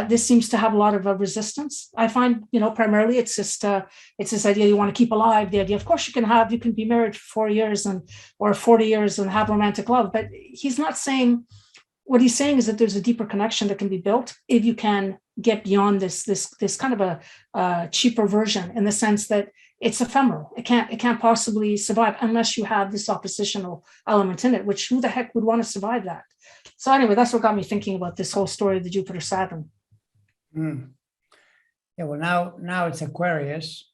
This seems to have a lot of resistance. I find, primarily it's just it's this idea you want to keep alive. The idea, of course, you can be married for 4 years or 40 years and have romantic love, but he's not saying. What he's saying is that there's a deeper connection that can be built if you can get beyond this kind of a cheaper version, in the sense that it's ephemeral. It can't possibly survive unless you have this oppositional element in it, which who the heck would want to survive that? So anyway, that's what got me thinking about this whole story of the Jupiter Saturn. Yeah, well, now it's Aquarius,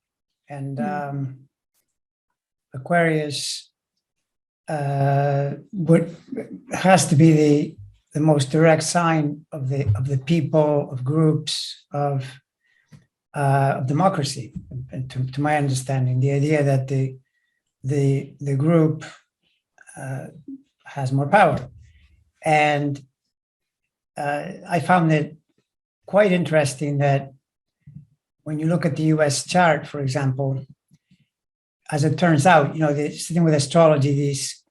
and Aquarius has to be the most direct sign of the people, of groups, of democracy, and to my understanding, the idea that the group has more power. And I found it quite interesting that when you look at the US chart, for example, as it turns out, sitting with astrology, these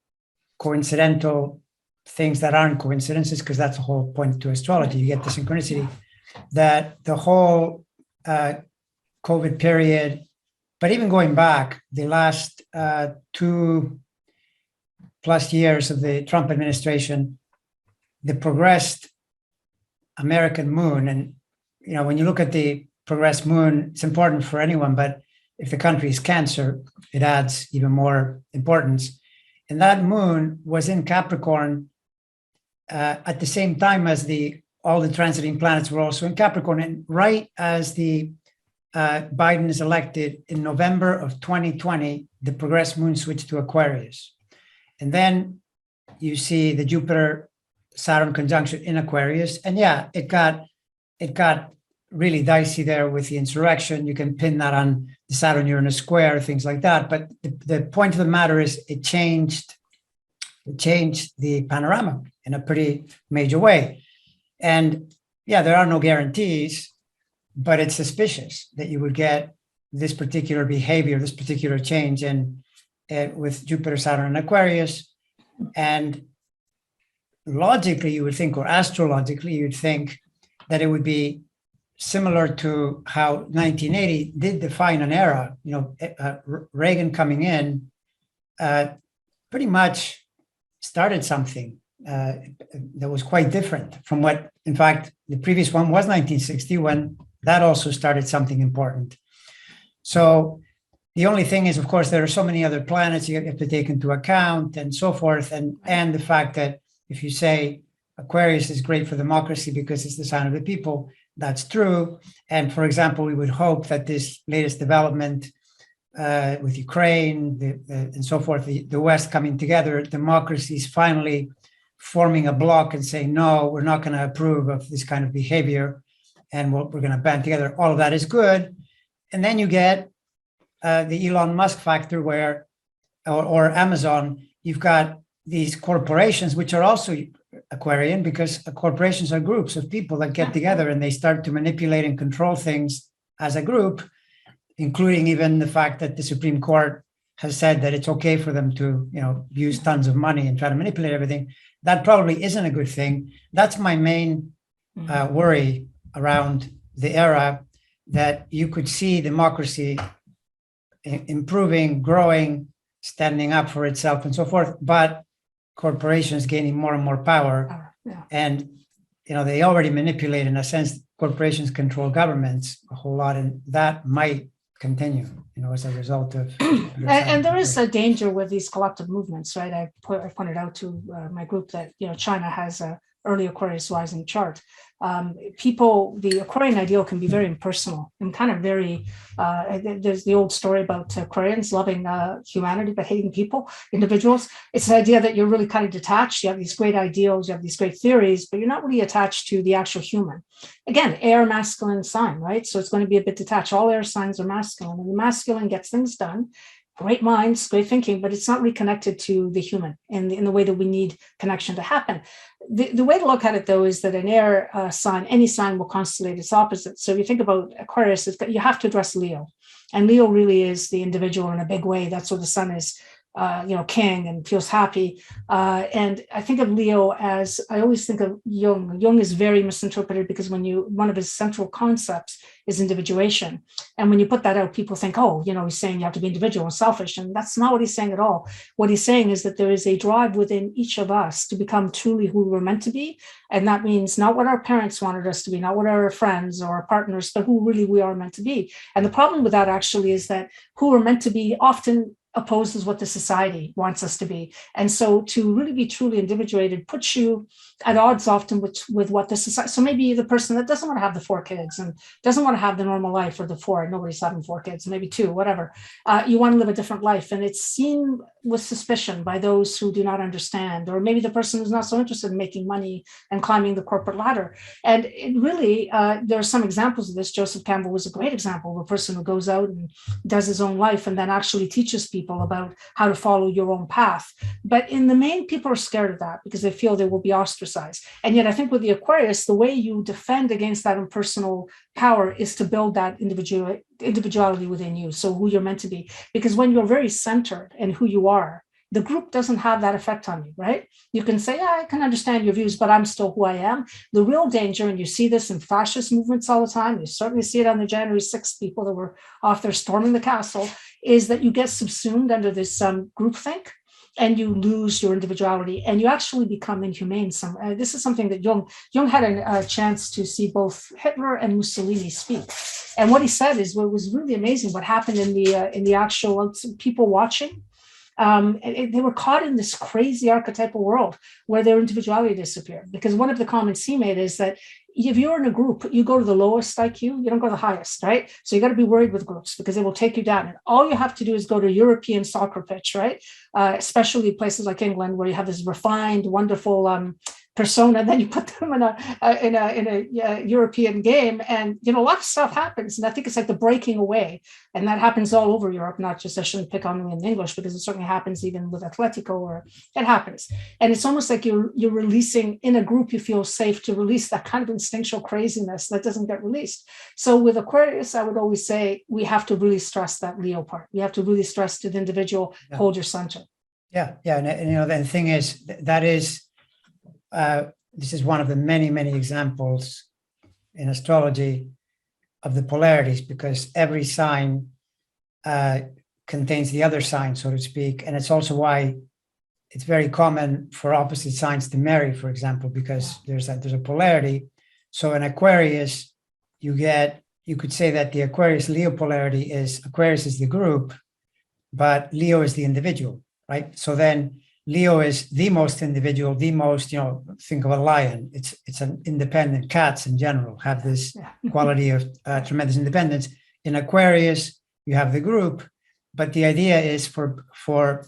coincidental things that aren't coincidences, because that's the whole point to astrology. You get the synchronicity that the whole COVID period, but even going back the last 2+ years of the Trump administration, the progressed American moon, and when you look at the progressed moon, it's important for anyone, but if the country is Cancer, it adds even more importance. And that moon was in Capricorn at the same time as all the transiting planets were also in Capricorn. And right as Biden is elected in November of 2020, the progressed moon switched to Aquarius. And then you see the Jupiter-Saturn conjunction in Aquarius. And yeah, it got really dicey there with the insurrection. You can pin that on the Saturn-Uranus square, things like that. But the point of the matter is it changed the panorama in a pretty major way. And yeah, there are no guarantees, but it's suspicious that you would get this particular behavior, this particular change with Jupiter, Saturn, and Aquarius. And logically, you would think, or astrologically, you'd think that it would be similar to how 1980 did define an era. Reagan coming in pretty much started something that was quite different from what, in fact, the previous one was 1960, when that also started something important. So the only thing is, of course, there are so many other planets you have to take into account and so forth. And the fact that if you say Aquarius is great for democracy because it's the sign of the people, that's true. And for example, we would hope that this latest development with Ukraine and so forth, the West coming together, democracies finally forming a bloc and saying, no, we're not going to approve of this kind of behavior, and we're going to band together. All of that is good. And then you get the Elon Musk factor where, or Amazon, you've got these corporations, which are also Aquarian, because corporations are groups of people that get together and they start to manipulate and control things as a group, including even the fact that the Supreme Court has said that it's okay for them to, use tons of money and try to manipulate everything. That probably isn't a good thing. That's my main worry around the era, that you could see democracy improving, growing, standing up for itself and so forth, but corporations gaining more and more power. And, they already manipulate, in a sense, corporations control governments a whole lot, and that might continue, as a result of. And there is a danger with these collective movements, right? I pointed out to my group that, China has a early Aquarius rising chart. The Aquarian ideal can be very impersonal and kind of very, there's the old story about Aquarians loving humanity but hating people, individuals. It's the idea that you're really kind of detached. You have these great ideals, you have these great theories, but you're not really attached to the actual human. Again, air masculine sign, right? So it's going to be a bit detached. All air signs are masculine, and the masculine gets things done. Great minds, great thinking, but it's not reconnected to the human in the way that we need connection to happen. The way to look at it, though, is that an air sign, any sign, will constellate its opposite. So if you think about Aquarius, you have to address Leo. And Leo really is the individual in a big way. That's where the sun is, king and feels happy. And I think of Leo as, I always think of Jung. Jung is very misinterpreted because one of his central concepts is individuation. And when you put that out, people think, he's saying you have to be individual and selfish. And that's not what he's saying at all. What he's saying is that there is a drive within each of us to become truly who we're meant to be. And that means not what our parents wanted us to be, not what our friends or our partners, but who really we are meant to be. And the problem with that actually is that who we're meant to be often opposes what the society wants us to be. And so to really be truly individuated puts you at odds often with what the society, so maybe the person that doesn't want to have the 4 kids and doesn't want to have the normal life, or the 4, nobody's having 4 kids, maybe 2, whatever. You want to live a different life. And it's seen with suspicion by those who do not understand, or maybe the person who's not so interested in making money and climbing the corporate ladder. And it really, there are some examples of this. Joseph Campbell was a great example of a person who goes out and does his own life and then actually teaches people about how to follow your own path. But in the main, people are scared of that because they feel they will be ostracized. And yet I think with the Aquarius, the way you defend against that impersonal power is to build that individuality within you. So who you're meant to be, because when you're very centered in who you are, the group doesn't have that effect on you, right? You can say, yeah, I can understand your views, but I'm still who I am. The real danger, and you see this in fascist movements all the time, you certainly see it on the January 6th people that were off there storming the castle, is that you get subsumed under this groupthink, and you lose your individuality, and you actually become inhumane. This is something that Jung had a chance to see both Hitler and Mussolini speak, and what he said is what was really amazing. What happened in the actual people watching, they were caught in this crazy archetypal world where their individuality disappeared. Because one of the comments he made is that if you're in a group, you go to the lowest IQ, you don't go to the highest, right? So you got to be worried with groups because they will take you down. And all you have to do is go to a European soccer pitch, right? Especially places like England where you have this refined, wonderful persona, and then you put them in a European game, and a lot of stuff happens. And I think it's like the breaking away, and that happens all over Europe. Not just, I shouldn't pick on them in English, because it certainly happens even with Atletico, or it happens. And it's almost like you're releasing in a group. You feel safe to release that kind of instinctual craziness that doesn't get released. So with Aquarius, I would always say we have to really stress that Leo part. We have to really stress to the individual, hold your center. Yeah, and the thing is that is. This is one of the many, many examples in astrology of the polarities, because every sign contains the other sign, so to speak. And it's also why it's very common for opposite signs to marry, for example, because there's a polarity. So in Aquarius, you could say that the Aquarius-Leo polarity is Aquarius is the group, but Leo is the individual, right? So then Leo is the most individual, the most, think of a lion. It's an independent. Cats in general have this quality of tremendous independence. In Aquarius, you have the group, but the idea is for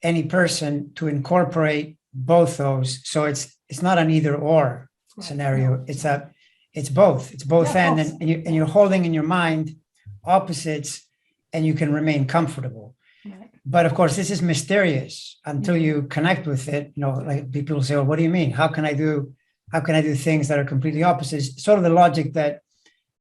any person to incorporate both those. So it's not an either or scenario. It's both. It's both and you're holding in your mind opposites, and you can remain comfortable. But of course, this is mysterious until you connect with it. Like people say, well, what do you mean? How can I do things that are completely opposite? It's sort of the logic that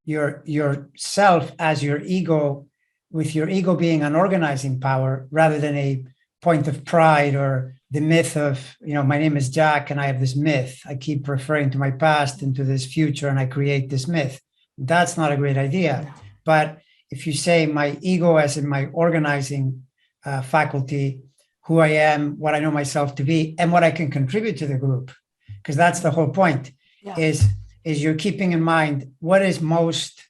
your self as your ego, with your ego being an organizing power rather than a point of pride, or the myth of, my name is Jack and I have this myth. I keep referring to my past and to this future, and I create this myth. That's not a great idea. But if you say my ego as in my organizing faculty, who I am, what I know myself to be, and what I can contribute to the group, because that's the whole point. Is you're keeping in mind what is most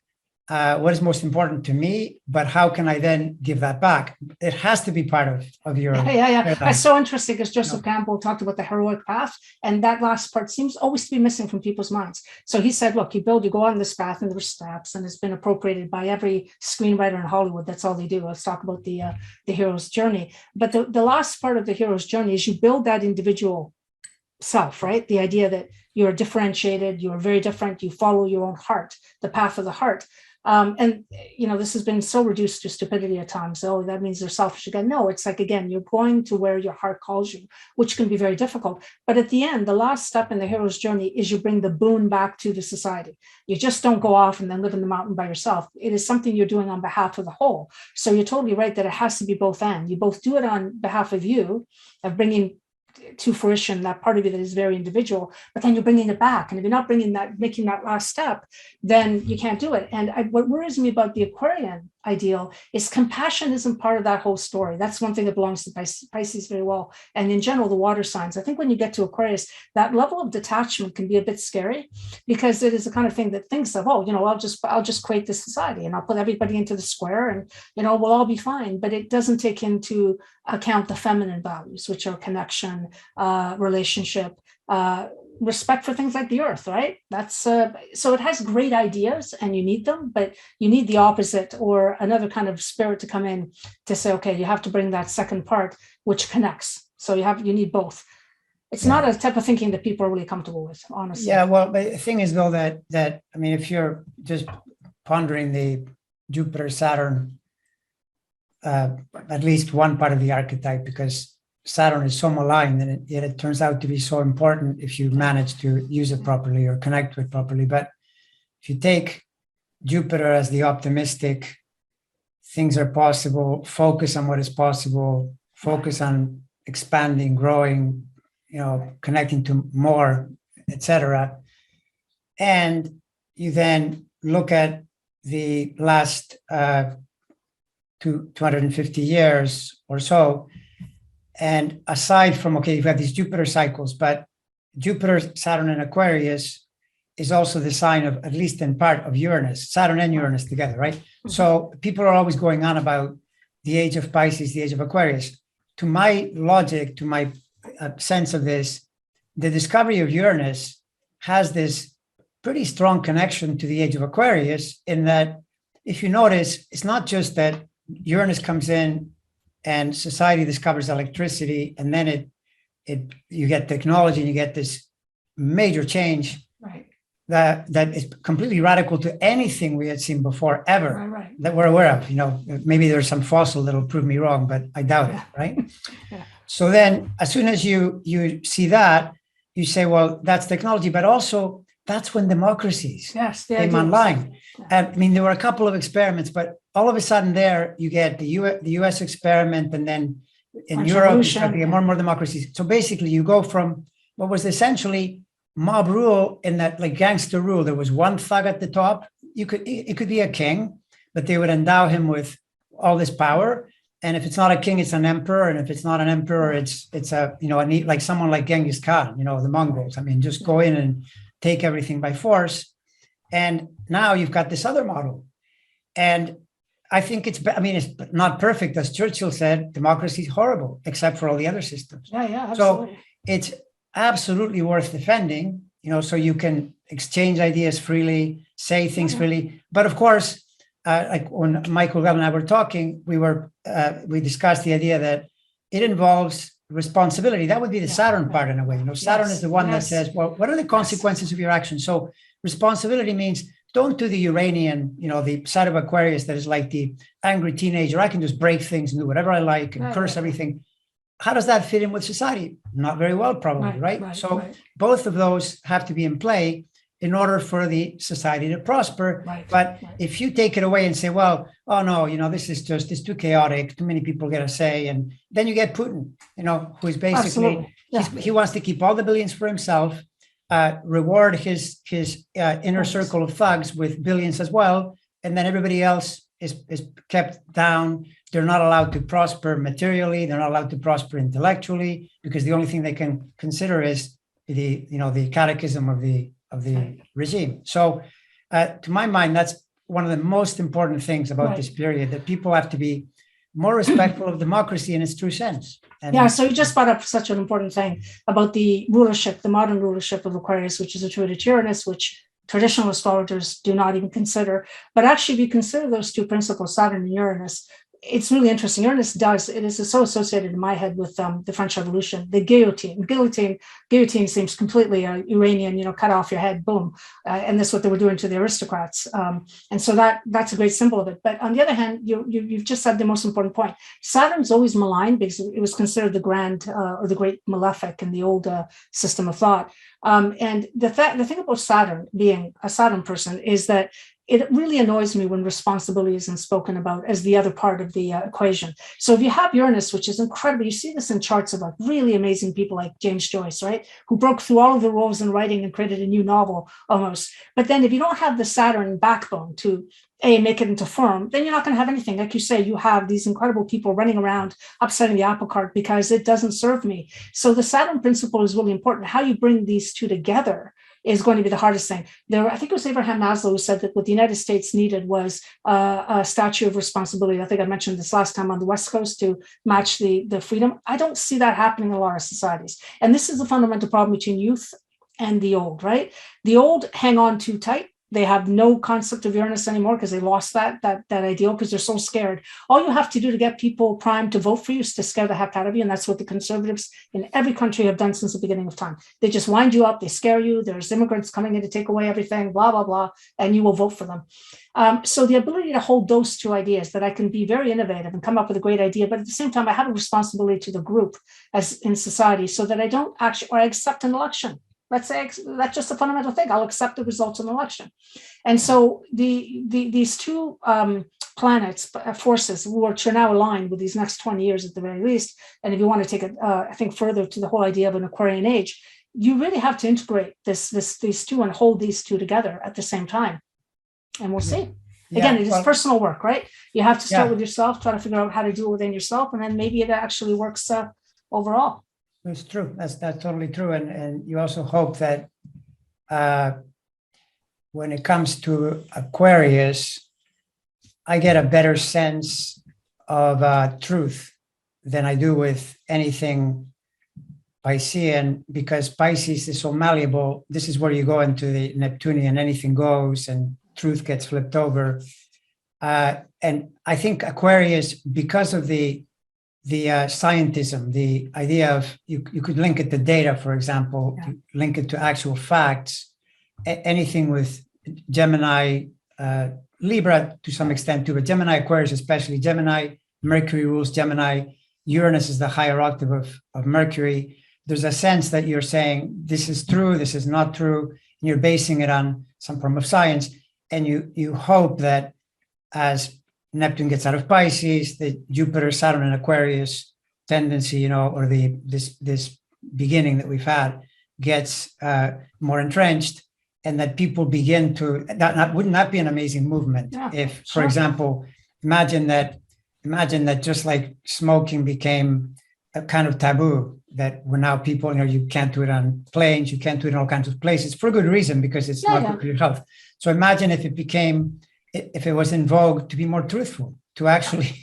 important to me, but how can I then give that back? It has to be part of your paradigm. That's so interesting, because Joseph Campbell talked about the heroic path, and that last part seems always to be missing from people's minds. So he said, look, you go on this path, and there's steps, and it's been appropriated by every screenwriter in Hollywood. That's all they do. Let's talk about the hero's journey. But the last part of the hero's journey is you build that individual self, right? The idea that you're differentiated, you're very different, you follow your own heart, the path of the heart. And this has been so reduced to stupidity at times. Oh, that means they're selfish again. No, it's like, again, you're going to where your heart calls you, which can be very difficult. But at the end, the last step in the hero's journey is you bring the boon back to the society. You just don't go off and then live in the mountain by yourself. It is something you're doing on behalf of the whole. So you're totally right that it has to be both and. You both do it on behalf of you, of bringing to fruition that part of you that is very individual, but then you're bringing it back. And if you're not making that last step, then you can't do it. And what worries me about the Aquarian ideal is compassion isn't part of that whole story. That's one thing that belongs to Pisces very well. And in general, the water signs. I think when you get to Aquarius, that level of detachment can be a bit scary, because it is the kind of thing that thinks of, I'll just create this society and I'll put everybody into the square and, we'll all be fine. But it doesn't take into account the feminine values, which are connection, relationship, respect for things like the earth, right? That's so it has great ideas and you need them, but you need the opposite or another kind of spirit to come in to say, okay, you have to bring that second part which connects. So you need both. It's not a type of thinking that people are really comfortable with, honestly. Yeah, well, but the thing is though that I mean, if you're just pondering the Jupiter Saturn, at least one part of the archetype, because Saturn is so maligned, and yet it turns out to be so important if you manage to use it properly or connect with it properly. But if you take Jupiter as the optimistic, things are possible, focus on what is possible, focus on expanding, growing, connecting to more, etc. And you then look at the last 250 years or so, and aside from, you've got these Jupiter cycles, but Jupiter, Saturn, and Aquarius is also the sign of, at least in part, of Uranus, Saturn and Uranus together, right? Mm-hmm. So people are always going on about the age of Pisces, the age of Aquarius. To my logic, to my sense of this, the discovery of Uranus has this pretty strong connection to the age of Aquarius, in that, if you notice, it's not just that Uranus comes in and society discovers electricity, and then you get technology and you get this major change, right, that is completely radical to anything we had seen before ever, right. That we're aware of. Maybe there's some fossil that'll prove me wrong, but I doubt it, right? Yeah. So then, as soon as you see that, you say, well, that's technology, but also that's when democracies came online. Yeah. There were a couple of experiments, but all of a sudden there you get the US experiment, and then in Europe you start to get more and more democracies. So basically you go from what was essentially mob rule, in that, like, gangster rule. There was one thug at the top. It could be a king, but they would endow him with all this power. And if it's not a king, it's an emperor. And if it's not an emperor, it's like someone like Genghis Khan, the Mongols. Just go in and take everything by force. And now you've got this other model. And I think it's not perfect. As Churchill said, democracy is horrible, except for all the other systems. Yeah, absolutely. So it's absolutely worth defending, so you can exchange ideas freely, say things freely. But of course, like when Michael and I were talking, we discussed the idea that it involves responsibility. That would be the Saturn part, in a way. Saturn is the one that says, well, what are the consequences of your action? So responsibility means, don't do the Uranian, the side of Aquarius that is like the angry teenager. I can just break things and do whatever I like and curse everything. How does that fit in with society? Not very well, probably, right? So both of those have to be in play in order for the society to prosper. But if you take it away and say, well, oh no, this is it's too chaotic, too many people get a say, and then you get Putin, who is basically, he wants to keep all the billions for himself, reward his inner circle of thugs with billions as well, and then everybody else is kept down. They're not allowed to prosper materially. They're not allowed to prosper intellectually, because the only thing they can consider is the catechism of the regime. So to my mind, that's one of the most important things about this period, that people have to be more respectful of democracy in its true sense. So you just brought up such an important thing about the rulership, the modern rulership of Aquarius, which is attributed to Uranus, which traditional astrologers do not even consider. But actually, if you consider those two principles, Saturn and Uranus, it's really interesting. Uranus it is so associated in my head with the French Revolution, the guillotine. Guillotine seems completely Uranian, cut off your head, boom. And that's what they were doing to the aristocrats. And so that's a great symbol of it. But on the other hand, you've just said the most important point. Saturn's always maligned because it was considered the grand or the great malefic in the old system of thought. And the thing about Saturn, being a Saturn person, is that it really annoys me when responsibility isn't spoken about as the other part of the equation. So if you have Uranus, which is incredible, you see this in charts of like really amazing people like James Joyce, right? Who broke through all of the rules in writing and created a new novel almost. But then if you don't have the Saturn backbone to make it into form, then you're not going to have anything. Like you say, you have these incredible people running around upsetting the apple cart because it doesn't serve me. So the Saturn principle is really important. How you bring these two together is going to be the hardest thing. I think it was Abraham Maslow who said that what the United States needed was a statue of responsibility. I think I mentioned this last time on the West Coast to match the freedom. I don't see that happening in a lot of societies. And this is the fundamental problem between youth and the old, right? The old hang on too tight. They have no concept of Uranus anymore because they lost that ideal because they're so scared. All you have to do to get people primed to vote for you is to scare the heck out of you. And that's what the conservatives in every country have done since the beginning of time. They just wind you up. They scare you. There's immigrants coming in to take away everything, blah, blah, blah, and you will vote for them. So the ability to hold those two ideas, that I can be very innovative and come up with a great idea, but at the same time, I have a responsibility to the group as in society so that I don't actually, or I accept an election. Let's say that's just a fundamental thing. I'll accept the results of an election. And so these two planets, forces, which are now aligned with these next 20 years at the very least. And if you want to take it, I think, further to the whole idea of an Aquarian age, you really have to integrate these two and hold these two together at the same time. And we'll see. Again, it is personal work, right? You have to start with yourself, try to figure out how to do it within yourself, and then maybe it actually works overall. It's true. That's totally true. And you also hope that when it comes to Aquarius, I get a better sense of truth than I do with anything Piscean, because Pisces is so malleable. This is where you go into the Neptunian, anything goes and truth gets flipped over. And I think Aquarius, because of the scientism, the idea of you could link it to data, for example, link it to actual facts, anything with Gemini, Libra to some extent too, but Gemini, Aquarius especially. Gemini, Mercury rules Gemini. Uranus is the higher octave of Mercury. There's a sense that you're saying this is true, this is not true, and you're basing it on some form of science. And you hope that as Neptune gets out of Pisces, the Jupiter, Saturn, and Aquarius tendency, or this beginning that we've had gets more entrenched, and that people begin to, wouldn't that be an amazing movement? Yeah, if, for example, imagine that just like smoking became a kind of taboo, that we're now people, you can't do it on planes, you can't do it in all kinds of places for good reason, because it's not good for your health. So imagine if it was in vogue to be more truthful, to actually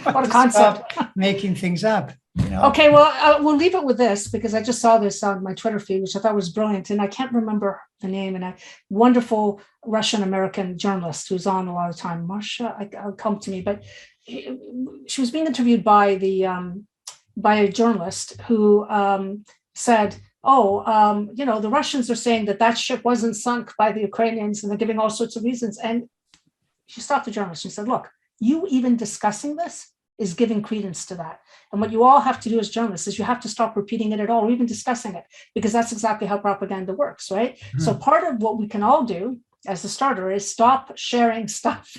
what a concept. stop making things up. Okay, well, we'll leave it with this, because I just saw this on my Twitter feed, which I thought was brilliant, and I can't remember the name. And a wonderful Russian-American journalist who's on a lot of time, Marsha, I'll come to me, but she was being interviewed by by a journalist who said, the Russians are saying that ship wasn't sunk by the Ukrainians, and they're giving all sorts of reasons. And she stopped the journalist and said, look, you even discussing this is giving credence to that. And what you all have to do as journalists is you have to stop repeating it at all, or even discussing it, because that's exactly how propaganda works, right? Mm-hmm. So part of what we can all do as a starter is stop sharing stuff,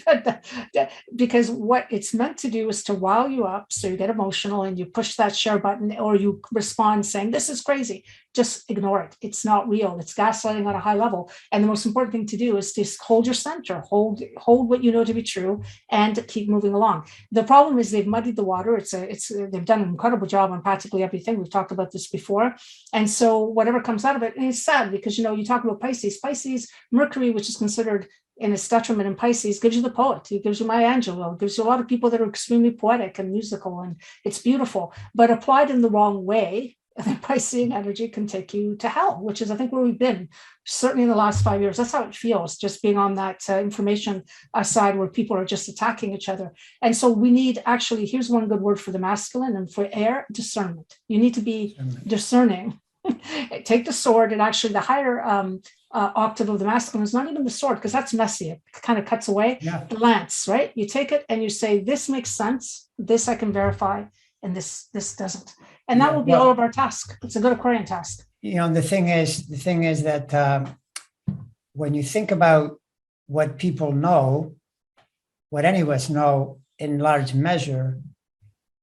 because what it's meant to do is to rile you up so you get emotional and you push that share button, or you respond saying, this is crazy. Just ignore it. It's not real. It's gaslighting on a high level. And the most important thing to do is just hold your center, hold what you know to be true, and keep moving along. The problem is they've muddied the water. They've done an incredible job on practically everything. We've talked about this before. And so whatever comes out of it, and it's sad because, you talk about Pisces, Mercury, which is considered in its detriment in Pisces, gives you the poet. It gives you Maya Angelou. It gives you a lot of people that are extremely poetic and musical, and it's beautiful. But applied in the wrong way, the Piscean energy can take you to hell, which is, I think, where we've been, certainly in the last 5 years. That's how it feels, just being on that information side where people are just attacking each other. And so we need, actually, here's one good word for the masculine and for air: discernment. You need to be discerning. Take the sword, and actually the higher octave of the masculine is not even the sword, because that's messy. It kind of cuts away. Yeah. The lance, right? You take it and you say, this makes sense, this I can verify, and this doesn't. And that will be all of our task. It's a good Aquarian task. The thing is that when you think about what people know, what any of us know in large measure,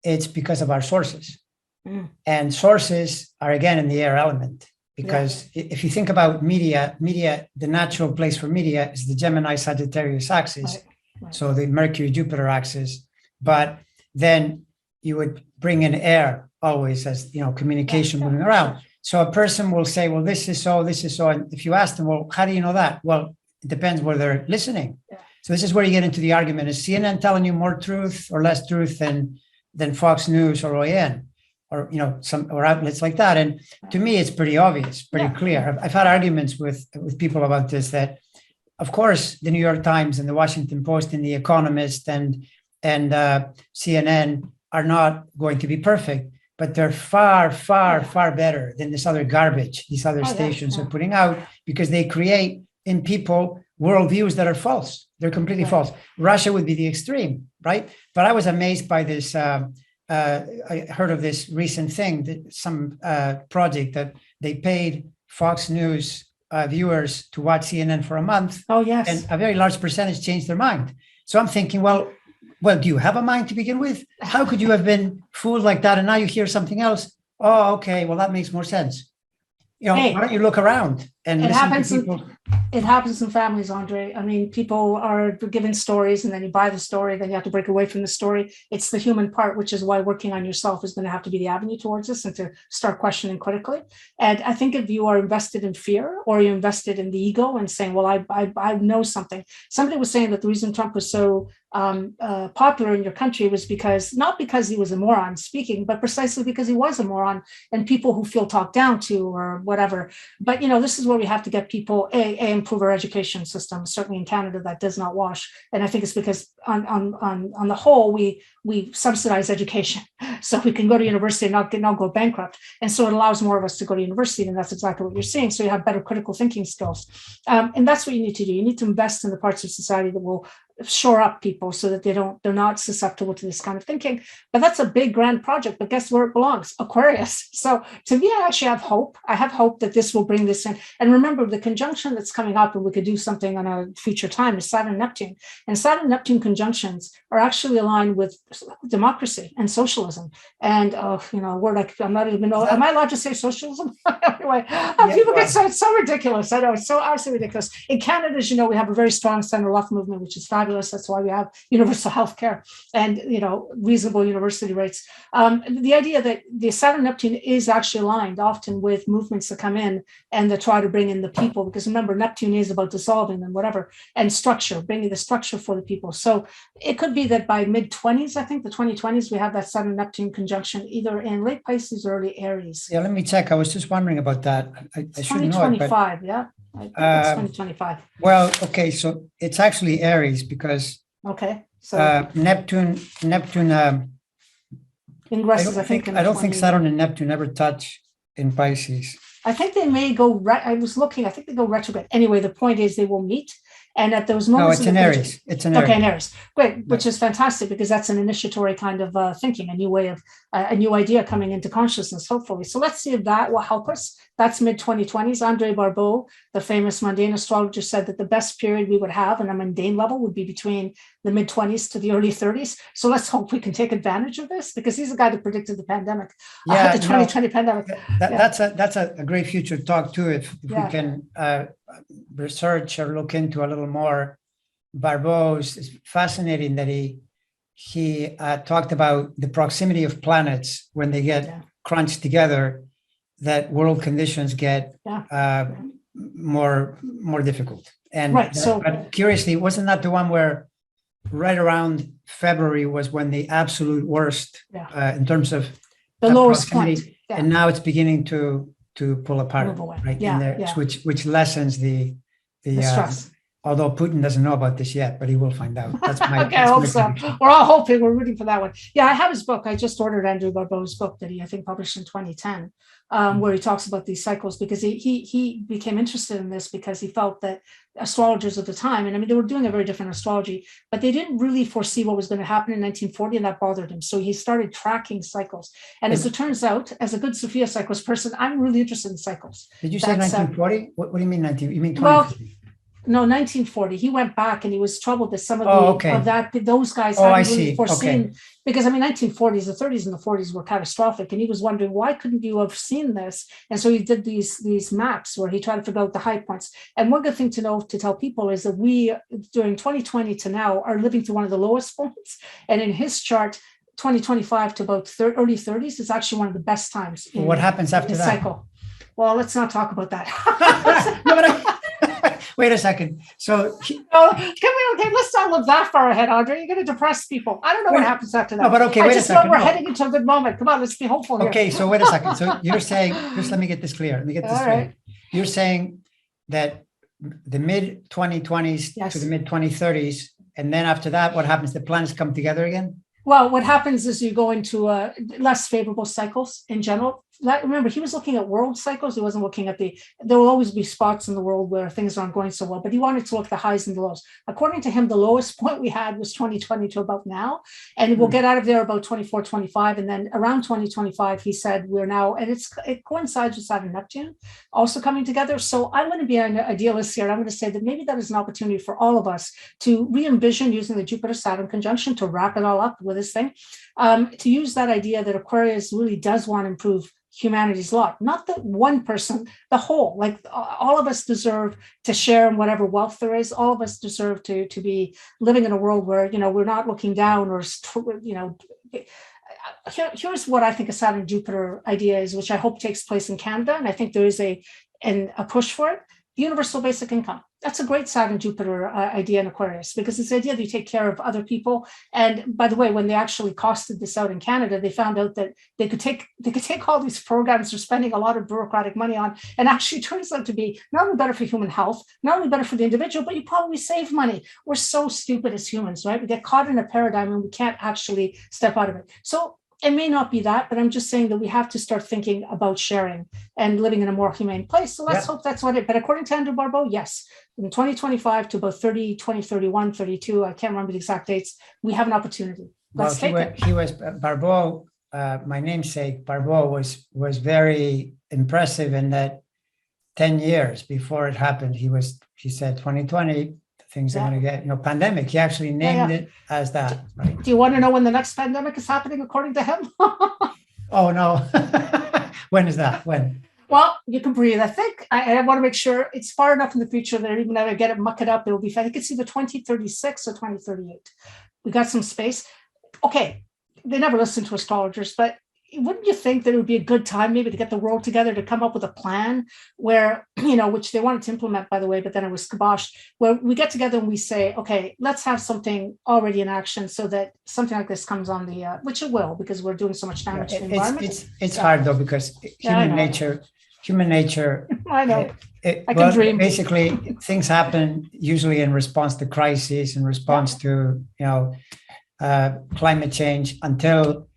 it's because of our sources. Mm. And sources are, again, in the air element, because if you think about media, the natural place for media is the Gemini-Sagittarius axis, right. So the Mercury-Jupiter axis. But then you would bring in air always as, communication moving around. So a person will say, well, this is so. And if you ask them, well, how do you know that? Well, it depends where they're listening. Yeah. So this is where you get into the argument. Is CNN telling you more truth or less truth than Fox News or OAN? Or or outlets like that. And to me, it's pretty obvious, pretty clear. I've had arguments with people about this, that of course the New York Times and the Washington Post and the Economist and CNN are not going to be perfect, but they're far, far, far better than this other garbage these other stations are putting out, because they create in people worldviews that are false. They're completely false. Russia would be the extreme, right? But I was amazed by this. I heard of this recent thing, that some project that they paid Fox News viewers to watch CNN for a month. Oh, yes. And a very large percentage changed their mind. So I'm thinking, well, do you have a mind to begin with? How could you have been fooled like that? And now you hear something else. Oh, okay. Well, that makes more sense. Hey, why don't you look around and it listen to happens. people? It happens in families, Andre. I mean, people are given stories and then you buy the story, then you have to break away from the story. It's the human part, which is why working on yourself is going to have to be the avenue towards this and to start questioning critically. And I think if you are invested in fear or you're invested in the ego and saying, well, I know something. Somebody was saying that the reason Trump was so popular in your country was not because he was a moron speaking, but precisely because he was a moron and people who feel talked down to or whatever. But, this is where we have to get people, improve our education system. Certainly in Canada, that does not wash. And I think it's because on the whole, we subsidize education. So we can go to university and not go bankrupt. And so it allows more of us to go to university. And that's exactly what you're seeing. So you have better critical thinking skills. And that's what you need to do. You need to invest in the parts of society that will shore up people so that they're not susceptible to this kind of thinking. But that's a big grand project, but guess where it belongs? Aquarius. So to me, I actually have hope. I have hope that this will bring this in. And remember, the conjunction that's coming up, and we could do something on a future time, is Saturn-Neptune. And Saturn-Neptune conjunctions are actually aligned with democracy and socialism. And word I'm not even know. Am I allowed to say socialism? Anyway, people get so ridiculous. I know it's so absolutely ridiculous. In Canada, as you know, we have a very strong center-left movement, which is fabulous. That's why we have universal health care and reasonable university rates. The idea that the Saturn-Neptune is actually aligned often with movements that come in and that try to bring in the people, because remember, Neptune is about dissolving and whatever, and structure, bringing the structure for the people. So it could be that by mid-20s, I think the 2020s, we have that Saturn-Neptune conjunction either in late Pisces or early Aries. Yeah, let me check. I was just wondering about that. I should know it, but 2025, yeah. I think it's 2025. Well, okay, so it's actually Aries because Neptune ingresses, I don't think Saturn and Neptune ever touch in Pisces. I think they may go. I was looking. I think they go retrograde. Anyway, the point is they will meet, and at those moments. No, it's in Aries. It's in Aries. Okay, in Aries. Great, which is fantastic because that's an initiatory kind of thinking, a new way of a new idea coming into consciousness, hopefully. So let's see if that will help us. That's mid-2020s. Andre Barbeau, the famous mundane astrologer, said that the best period we would have on a mundane level would be between the mid-20s to the early 30s. So let's hope we can take advantage of this because he's the guy that predicted the pandemic, the 2020 pandemic. That's a great future talk too. If we can research or look into a little more. Barbeau's is fascinating that he talked about the proximity of planets when they get crunched together, that world conditions get more difficult. And but curiously, wasn't that the one where right around February was when the absolute worst in terms of the lowest point, and now it's beginning to pull apart, right? Which lessens the stress. Although Putin doesn't know about this yet, but he will find out. That's my okay, I hope so. We're all hoping. We're rooting for that one. Yeah, I have his book. I just ordered Andrew Barbeau's book that he, I think, published in 2010, where he talks about these cycles because he became interested in this because he felt that astrologers at the time, and I mean, they were doing a very different astrology, but they didn't really foresee what was going to happen in 1940, and that bothered him. So he started tracking cycles. And as it turns out, as a good Sophia cycles person, I'm really interested in cycles. Did you say 1940? What do you mean 19? You mean 2050? Well, no, 1940. He went back and he was troubled that some of those guys hadn't really foreseen because I mean 1940s, the 30s and the 40s were catastrophic, and he was wondering why couldn't you have seen this? And so he did these maps where he tried to figure out the high points. And one good thing to know to tell people is that we during 2020 to now are living through one of the lowest points. And in his chart, 2025 to about early 30s is actually one of the best times. What happens after that? Cycle. Well, let's not talk about that. No, but wait a second. So, let's not look that far ahead, Andre. You're going to depress people. I don't know what happens after that. No, but okay, wait a second. I just know we're heading into a good moment. Come on, let's be hopeful here. Okay, so wait a second. So you're saying, just let me get this clear. Right. You're saying that the mid 2020s to the mid 2030s, and then after that, what happens? The planets come together again? Well, what happens is you go into less favorable cycles in general. remember, he was looking at world cycles. He wasn't looking at there will always be spots in the world where things aren't going so well, but he wanted to look at the highs and the lows. According to him, the lowest point we had was 2020 to about now, and we'll get out of there about 24, 25. And then around 2025, he said we're now, and it coincides with Saturn Neptune also coming together. So I'm going to be an idealist here. And I'm going to say that maybe that is an opportunity for all of us to re-envision using the Jupiter-Saturn conjunction to wrap it all up with this thing, to use that idea that Aquarius really does want to improve humanity's lot, not the one person, the whole. Like all of us deserve to share in whatever wealth there is. All of us deserve to be living in a world where, we're not looking down or, here's what I think a Saturn-Jupiter idea is, which I hope takes place in Canada. And I think there is a push for it. Universal basic income. That's a great Saturn-Jupiter idea in Aquarius, because it's the idea that you take care of other people. And by the way, when they actually costed this out in Canada, they found out that they could take all these programs they're spending a lot of bureaucratic money on, and actually turns out to be not only better for human health, not only better for the individual, but you probably save money. We're so stupid as humans, right? We get caught in a paradigm and we can't actually step out of it. So it may not be that, but I'm just saying that we have to start thinking about sharing and living in a more humane place. So let's hope that's what it, but according to Andrew Barbeau, yes, in 2025 to about 2031, 32, I can't remember the exact dates, we have an opportunity. Let's take it. He was, Barbeau, my namesake, Barbeau was very impressive in that 10 years before it happened, he said 2020, things are going to get, pandemic. He actually named it as that. Right? Do you want to know when the next pandemic is happening, according to him? Oh, no. When is that? When? Well, you can breathe. I think I want to make sure it's far enough in the future that even if I get it, muck it up, it'll be, I think it's either 2036 or 2038. We got some space. Okay. They never listen to astrologers, but wouldn't you think that it would be a good time maybe to get the world together to come up with a plan where, which they wanted to implement, by the way, but then it was kiboshed, where we get together and we say, okay, let's have something already in action so that something like this comes on the, which it will, because we're doing so much damage to the environment. It's hard though, because human nature, I know. I can dream. Basically, things happen usually in response to crises, in response to, climate change, until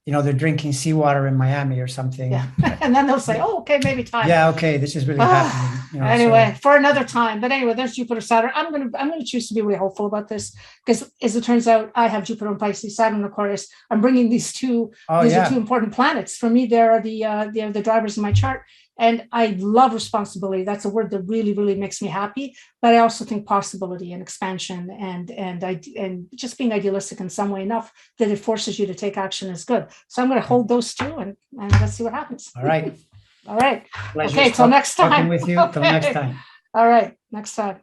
they're drinking seawater in Miami or something. Yeah. And then they'll say, oh, okay, maybe time. Yeah, okay, this is really happening. Anyway, for another time. But anyway, there's Jupiter, Saturn. I'm gonna choose to be really hopeful about this, because as it turns out, I have Jupiter in Pisces, Saturn in Aquarius. I'm bringing these two. These are two important planets. For me, they are the drivers in my chart. And I love responsibility. That's a word that really, really makes me happy. But I also think possibility and expansion and just being idealistic in some way enough that it forces you to take action is good. So I'm going to hold those two and let's see what happens. All right. All right. Pleasure okay. Till next time. Talking with you. Till next time. All right. Next time.